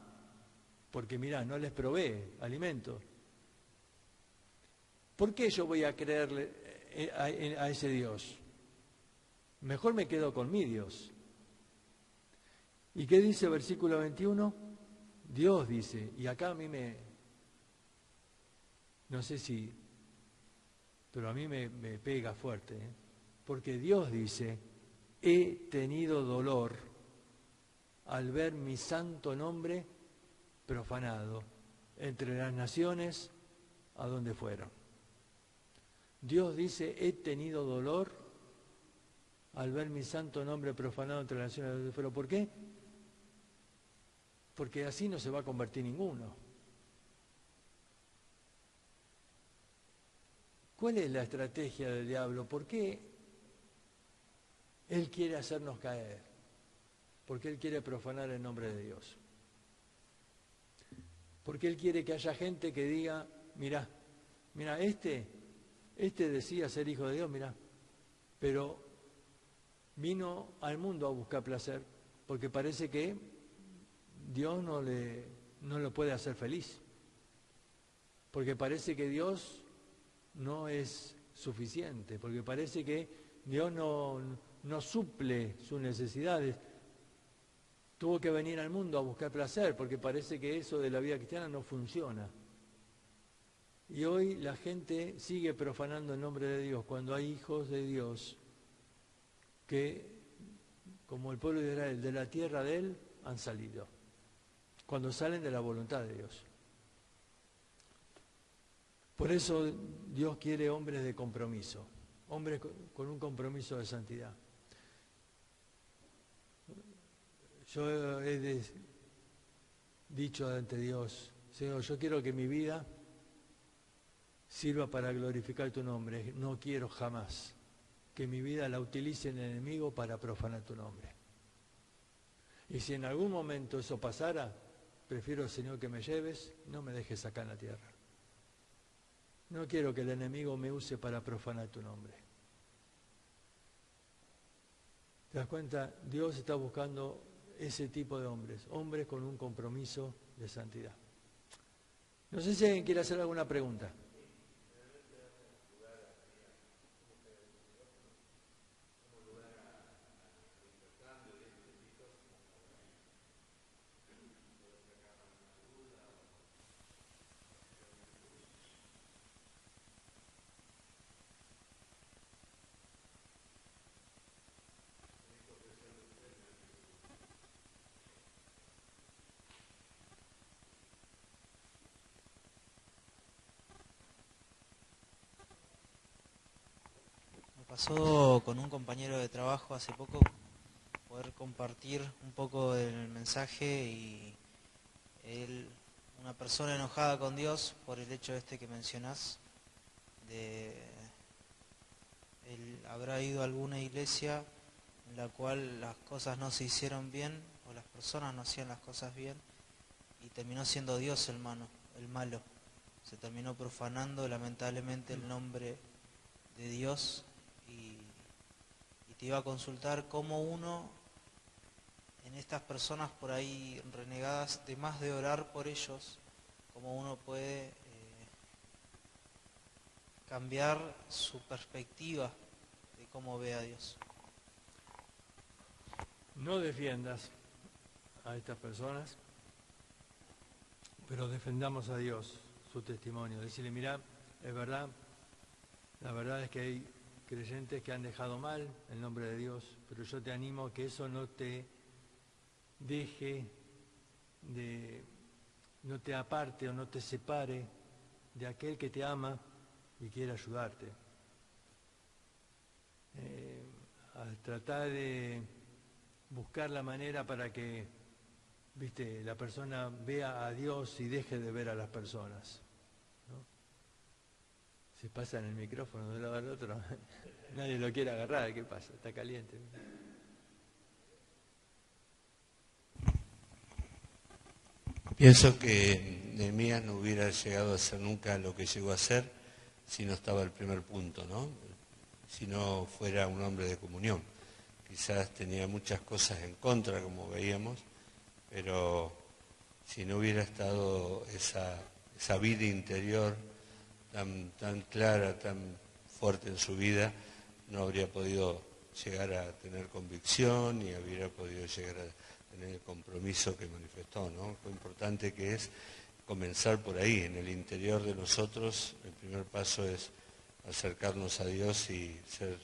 porque mirá, no les provee alimento. ¿Por qué yo voy a creerle a ese Dios? Mejor me quedo con mi Dios. ¿Y qué dice el versículo 21? Dios dice, y acá a mí no sé si, pero a mí me pega fuerte, ¿eh? Porque Dios dice, he tenido dolor al ver mi santo nombre profanado entre las naciones a donde fueron. Dios dice, he tenido dolor al ver mi santo nombre profanado entre las naciones a donde fueron. ¿Por qué? Porque así no se va a convertir ninguno. ¿Cuál es la estrategia del diablo? ¿Por qué él quiere hacernos caer? Porque él quiere profanar el nombre de Dios. Porque él quiere que haya gente que diga, mirá, este decía ser hijo de Dios, mirá, pero vino al mundo a buscar placer, porque parece que Dios no lo puede hacer feliz, porque parece que Dios no es suficiente, porque parece que Dios no suple sus necesidades. Tuvo que venir al mundo a buscar placer, porque parece que eso de la vida cristiana no funciona. Y hoy la gente sigue profanando el nombre de Dios, cuando hay hijos de Dios que, como el pueblo de Israel, de la tierra de Él han salido, cuando salen de la voluntad de Dios. Por eso Dios quiere hombres de compromiso, hombres con un compromiso de santidad. Yo he dicho ante Dios, Señor, yo quiero que mi vida sirva para glorificar tu nombre. No quiero jamás que mi vida la utilice el enemigo para profanar tu nombre. Y si en algún momento eso pasara, prefiero, Señor, que me lleves, no me dejes acá en la tierra. No quiero que el enemigo me use para profanar tu nombre. ¿Te das cuenta? Dios está buscando ese tipo de hombres, hombres con un compromiso de santidad. No sé si alguien quiere hacer alguna pregunta. Pasó con un compañero de trabajo hace poco poder compartir un poco del mensaje y él, una persona enojada con Dios por el hecho que mencionás, él habrá ido a alguna iglesia en la cual las cosas no se hicieron bien o las personas no hacían las cosas bien y terminó siendo Dios el malo. Se terminó profanando lamentablemente el nombre de Dios. Y te iba a consultar cómo uno, en estas personas por ahí renegadas, además de orar por ellos, cómo uno puede cambiar su perspectiva de cómo ve a Dios. No defiendas a estas personas, pero defendamos a Dios, su testimonio. Decirle, mira, es verdad, la verdad es que hay creyentes que han dejado mal el nombre de Dios, pero yo te animo a que eso no te deje no te aparte o no te separe de aquel que te ama y quiere ayudarte. A tratar de buscar la manera para que, viste, la persona vea a Dios y deje de ver a las personas, ¿no? Se pasan el micrófono de un lado al otro, nadie lo quiere agarrar, ¿qué pasa? Está caliente. Pienso que Nehemías no hubiera llegado a ser nunca lo que llegó a ser si no estaba el primer punto, ¿no? Si no fuera un hombre de comunión. Quizás tenía muchas cosas en contra, como veíamos, pero si no hubiera estado esa vida interior tan clara, tan fuerte en su vida, no habría podido llegar a tener convicción ni habría podido llegar a tener el compromiso que manifestó, ¿no? Lo importante que es comenzar por ahí, en el interior de nosotros. El primer paso es acercarnos a Dios y tener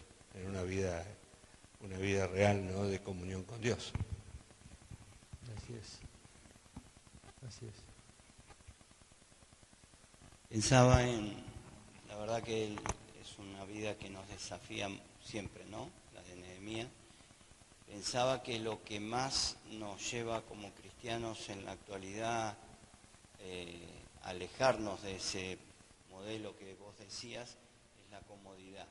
una vida real, ¿no?, de comunión con Dios. Así es. Así es. Pensaba la verdad que es una vida que nos desafía siempre, ¿no? La de Nehemías. Pensaba que lo que más nos lleva como cristianos en la actualidad a alejarnos de ese modelo que vos decías es la comodidad.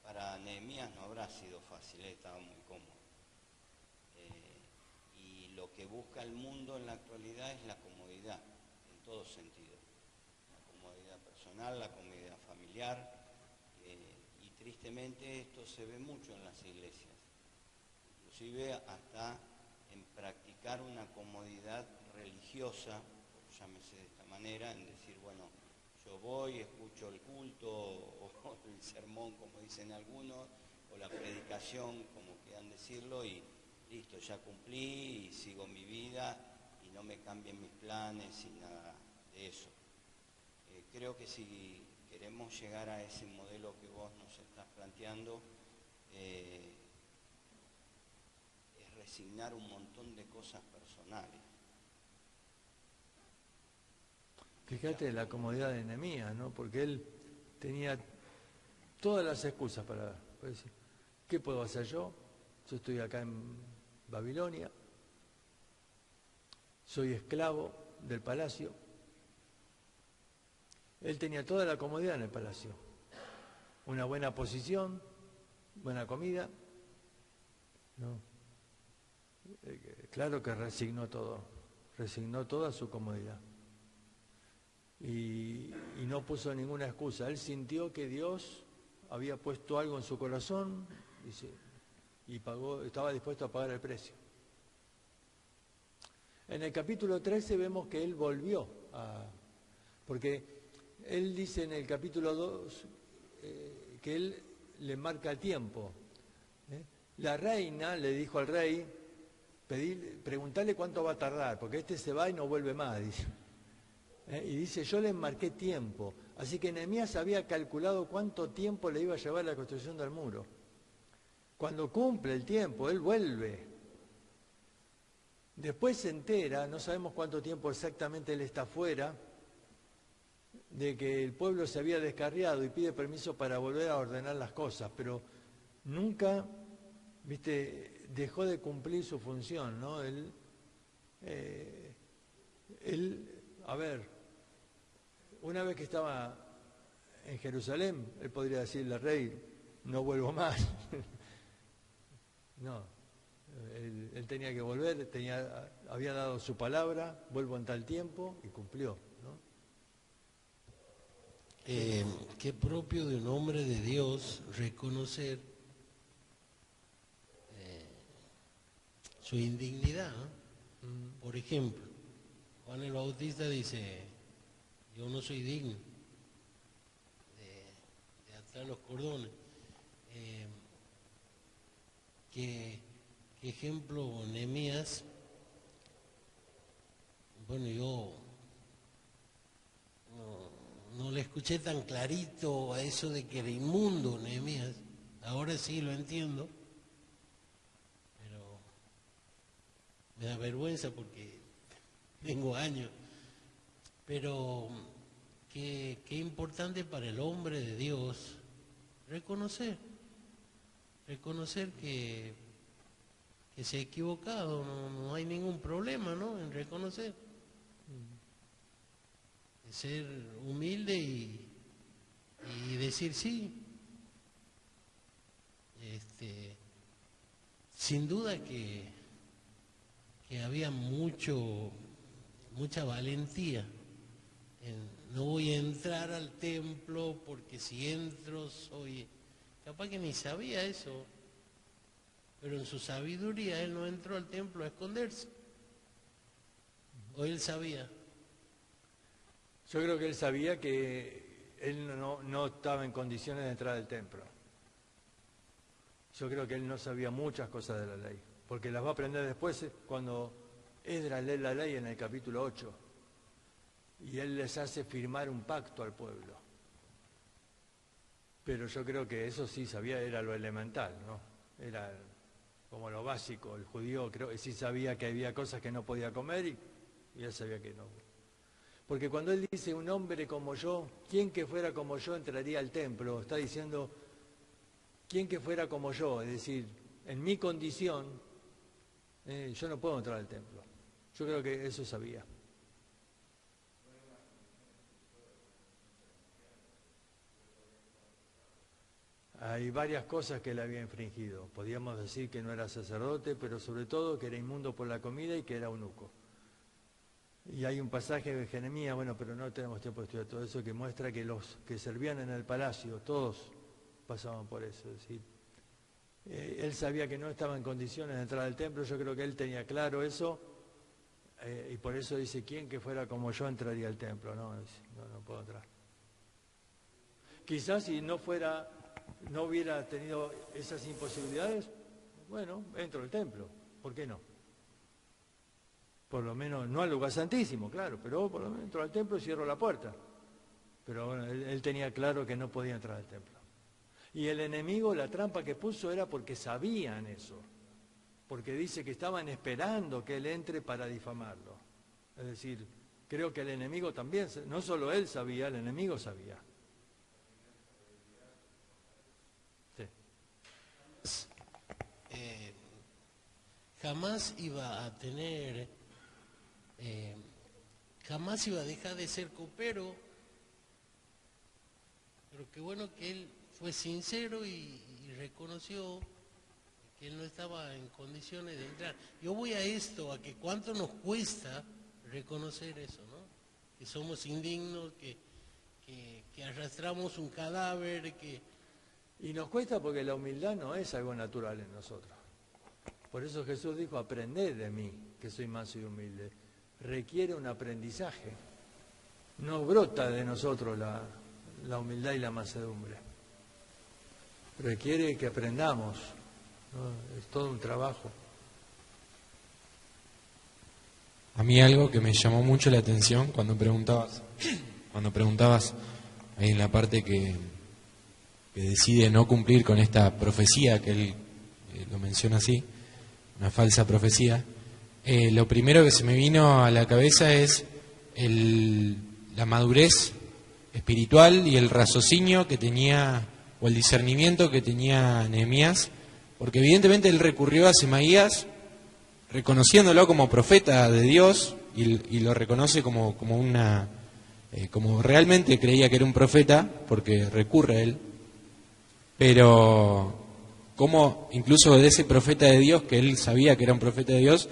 Para Nehemías no habrá sido fácil, estaba muy cómodo. Y lo que busca el mundo en la actualidad es la comodidad, en todo sentido. La comodidad personal, la comodidad familiar, y tristemente esto se ve mucho en las iglesias, inclusive hasta en practicar una comodidad religiosa, llámese de esta manera, en decir, bueno, yo voy, escucho el culto, o el sermón, como dicen algunos, o la predicación, como quieran decirlo, y listo, ya cumplí y sigo mi vida y no me cambien mis planes y nada de eso. Creo que si queremos llegar a ese modelo que vos nos estás planteando, es resignar un montón de cosas personales. Fíjate la comodidad de Nehemías, ¿no? Porque él tenía todas las excusas para decir, ¿qué puedo hacer yo? Yo estoy acá en Babilonia, soy esclavo del palacio. Él tenía toda la comodidad en el palacio, una buena posición, buena comida, ¿no? Claro que resignó toda su comodidad. Y no puso ninguna excusa. Él sintió que Dios había puesto algo en su corazón y pagó, estaba dispuesto a pagar el precio. En el capítulo 13 vemos que él volvió porque él dice en el capítulo 2 que él le marca el tiempo. La reina le dijo al rey, preguntarle cuánto va a tardar, porque este se va y no vuelve más, dice. Y dice, yo le marqué tiempo. Así que Nehemías había calculado cuánto tiempo le iba a llevar la construcción del muro. Cuando cumple el tiempo, él vuelve. Después se entera, no sabemos cuánto tiempo exactamente él está fuera, de que el pueblo se había descarriado y pide permiso para volver a ordenar las cosas, pero nunca, dejó de cumplir su función, ¿no? Una vez que estaba en Jerusalén, él podría decirle al rey, no vuelvo más. No, él tenía que volver, había dado su palabra, vuelvo en tal tiempo, y cumplió, ¿no? Qué propio de un hombre de Dios reconocer su indignidad, ¿no? Por ejemplo, Juan el Bautista dice, yo no soy digno de atar los cordones. ¿Qué ejemplo Nehemías? Bueno, yo no le escuché tan clarito a eso de que era inmundo Nehemías. Ahora sí lo entiendo, pero me da vergüenza porque tengo años. Pero qué importante para el hombre de Dios reconocer que se ha equivocado, no hay ningún problema, ¿no?, en reconocer. Ser humilde y decir sí. Sin duda que había mucha valentía. No voy a entrar al templo porque si entro soy... Capaz que ni sabía eso, pero en su sabiduría él no entró al templo a esconderse. ¿O él sabía? Yo creo que él sabía que él no estaba en condiciones de entrar al templo. Yo creo que él no sabía muchas cosas de la ley, porque las va a aprender después cuando Esdras lee la ley en el capítulo 8, y él les hace firmar un pacto al pueblo. Pero yo creo que eso sí sabía, era lo elemental, ¿no? Era como lo básico. El judío creo que sí sabía que había cosas que no podía comer y él sabía que no. Porque cuando él dice un hombre como yo, ¿quién que fuera como yo entraría al templo? Está diciendo, ¿quién que fuera como yo? Es decir, en mi condición, yo no puedo entrar al templo. Yo creo que eso sabía. Hay varias cosas que él había infringido. Podríamos decir que no era sacerdote, pero sobre todo que era inmundo por la comida y que era eunuco. Y hay un pasaje de Jeremías, bueno, pero no tenemos tiempo de estudiar todo eso, que muestra que los que servían en el palacio, todos pasaban por eso. Es decir, él sabía que no estaba en condiciones de entrar al templo, yo creo que él tenía claro eso, y por eso dice, ¿quién que fuera como yo entraría al templo? No puedo entrar. Quizás si no hubiera tenido esas imposibilidades, bueno, entro al templo, ¿por qué no? Por lo menos, no al lugar santísimo, claro, pero por lo menos entro al templo y cierro la puerta. Pero bueno, él tenía claro que no podía entrar al templo. Y el enemigo, la trampa que puso era porque sabían eso, porque dice que estaban esperando que él entre para difamarlo. Es decir, creo que el enemigo también, no solo él sabía, el enemigo sabía. Jamás iba a tener, jamás iba a dejar de ser copero, pero qué bueno que él fue sincero y reconoció que él no estaba en condiciones de entrar. Yo voy a esto, a que cuánto nos cuesta reconocer eso, ¿no? Que somos indignos, que arrastramos un cadáver, Y nos cuesta porque la humildad no es algo natural en nosotros. Por eso Jesús dijo, aprended de mí, que soy manso y humilde. Requiere un aprendizaje. No brota de nosotros la humildad y la mansedumbre. Requiere que aprendamos, ¿no? Es todo un trabajo. A mí algo que me llamó mucho la atención cuando preguntabas ahí en la parte que decide no cumplir con esta profecía, que él lo menciona así, una falsa profecía, lo primero que se me vino a la cabeza es la madurez espiritual y el raciocinio que tenía, o el discernimiento que tenía Nehemías, porque evidentemente él recurrió a Semaías reconociéndolo como profeta de Dios y lo reconoce como realmente creía que era un profeta, porque recurre a él, pero como incluso de ese profeta de Dios, que él sabía que era un profeta de Dios,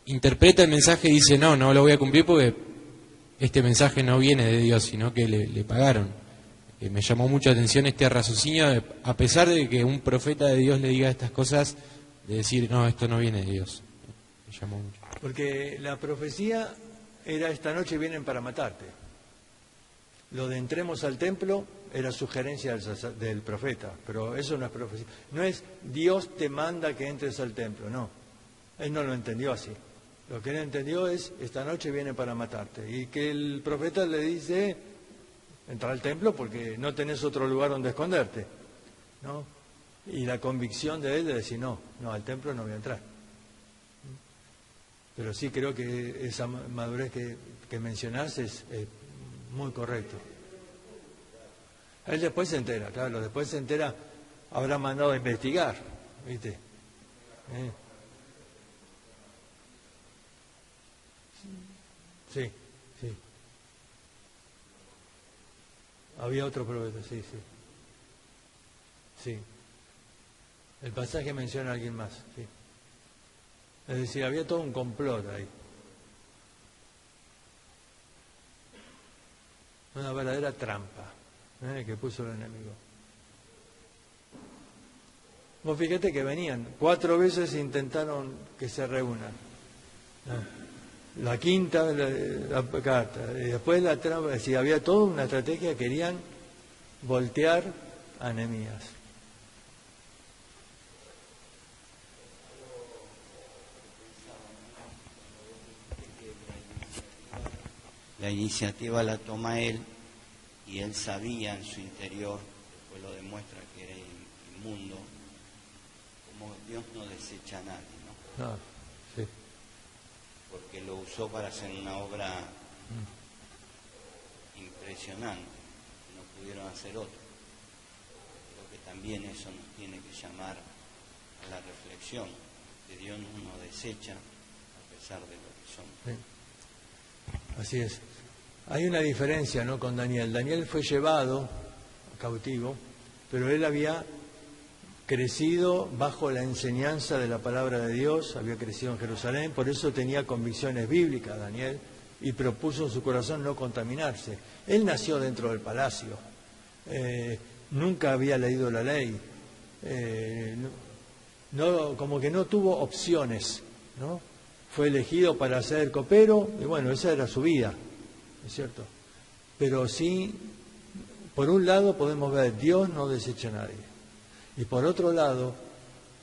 interpreta el mensaje y dice, no lo voy a cumplir porque este mensaje no viene de Dios, sino que le pagaron. Me llamó mucho la atención este raciocinio, a pesar de que un profeta de Dios le diga estas cosas, de decir, no, esto no viene de Dios. Me llamó mucho. Porque la profecía era, esta noche vienen para matarte. Lo de entremos al templo era sugerencia del profeta, pero eso no es profecía. No es Dios te manda que entres al templo, no. Él no lo entendió así. Lo que él entendió es, esta noche viene para matarte. Y que el profeta le dice, entra al templo porque no tenés otro lugar donde esconderte, ¿no? Y la convicción de él de decir, no, al templo no voy a entrar. Pero sí creo que esa madurez que mencionás es muy correcto. Él después se entera, claro, después se entera, habrá mandado a investigar, ¿viste? Sí, sí. Había otro profeta, sí, sí. Sí. El pasaje menciona a alguien más, sí. Es decir, había todo un complot ahí. Una verdadera trampa que puso el enemigo. Vos fíjate que venían, 4 veces intentaron que se reúnan. La quinta, la carta, y después la trampa, es decir, había toda una estrategia, querían voltear a Nehemías. La iniciativa la toma él y él sabía en su interior, después lo demuestra que era inmundo, como Dios no desecha a nadie, ¿no? No, sí. Porque lo usó para hacer una obra impresionante, que no pudieron hacer otro. Creo que también eso nos tiene que llamar a la reflexión, que Dios no nos desecha a pesar de lo que somos. Sí. Así es. Hay una diferencia, ¿no?, con Daniel. Daniel fue llevado cautivo, pero él había crecido bajo la enseñanza de la palabra de Dios, había crecido en Jerusalén, por eso tenía convicciones bíblicas Daniel, y propuso en su corazón no contaminarse. Él nació dentro del palacio, nunca había leído la ley, como que no tuvo opciones, ¿no? Fue elegido para ser copero, y bueno, esa era su vida, ¿no es cierto? Pero sí, por un lado podemos ver, Dios no desecha a nadie. Y por otro lado,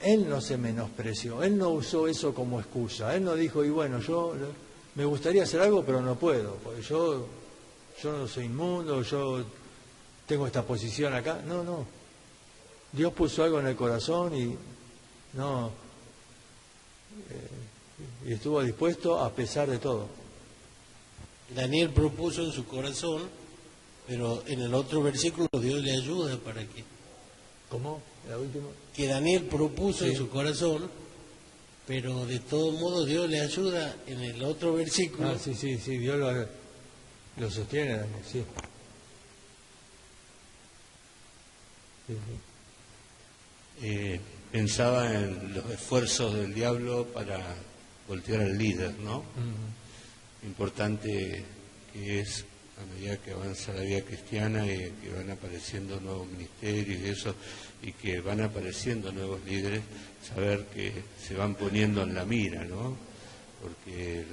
él no se menospreció, él no usó eso como excusa, él no dijo, y bueno, yo me gustaría hacer algo, pero no puedo, porque yo no soy inmundo, yo tengo esta posición acá. No, no. Dios puso algo en el corazón y y estuvo dispuesto a pesar de todo. Daniel propuso en su corazón, pero en el otro versículo Dios le ayuda para que... ¿Cómo? ¿La última? Que Daniel propuso Sí. en su corazón, pero de todo modo Dios le ayuda en el otro versículo. Sí, Dios lo sostiene, Daniel, sí. Sí. Pensaba en los esfuerzos del diablo para voltear al líder, ¿no? Importante que es, a medida que avanza la vida cristiana, y que van apareciendo nuevos ministerios y eso, y que van apareciendo nuevos líderes, saber que se van poniendo en la mira, ¿no? Porque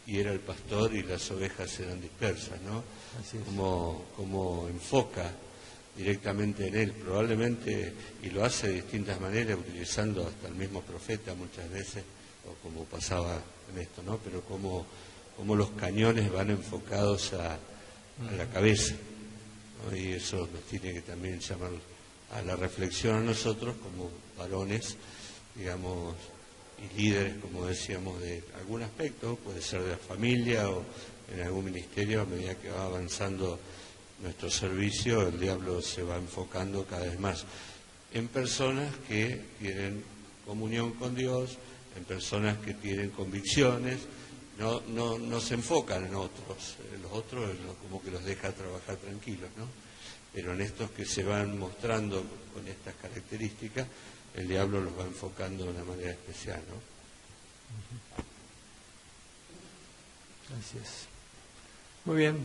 era el pastor y las ovejas eran dispersas, ¿no? Así es. Como enfoca directamente en él, probablemente, y lo hace de distintas maneras, utilizando hasta el mismo profeta muchas veces, o como pasaba en esto, ¿no? Pero como los cañones van enfocados a la cabeza, ¿no? Y eso nos tiene que también llamar a la reflexión a nosotros como varones, digamos, y líderes, como decíamos, de algún aspecto, puede ser de la familia o en algún ministerio. A medida que va avanzando nuestro servicio, el diablo se va enfocando cada vez más en personas que tienen comunión con Dios, en personas que tienen convicciones. No se enfocan en otros, los otros como que los deja trabajar tranquilos, ¿no? Pero en estos que se van mostrando con estas características, el diablo los va enfocando de una manera especial, ¿no? Así es. Muy bien.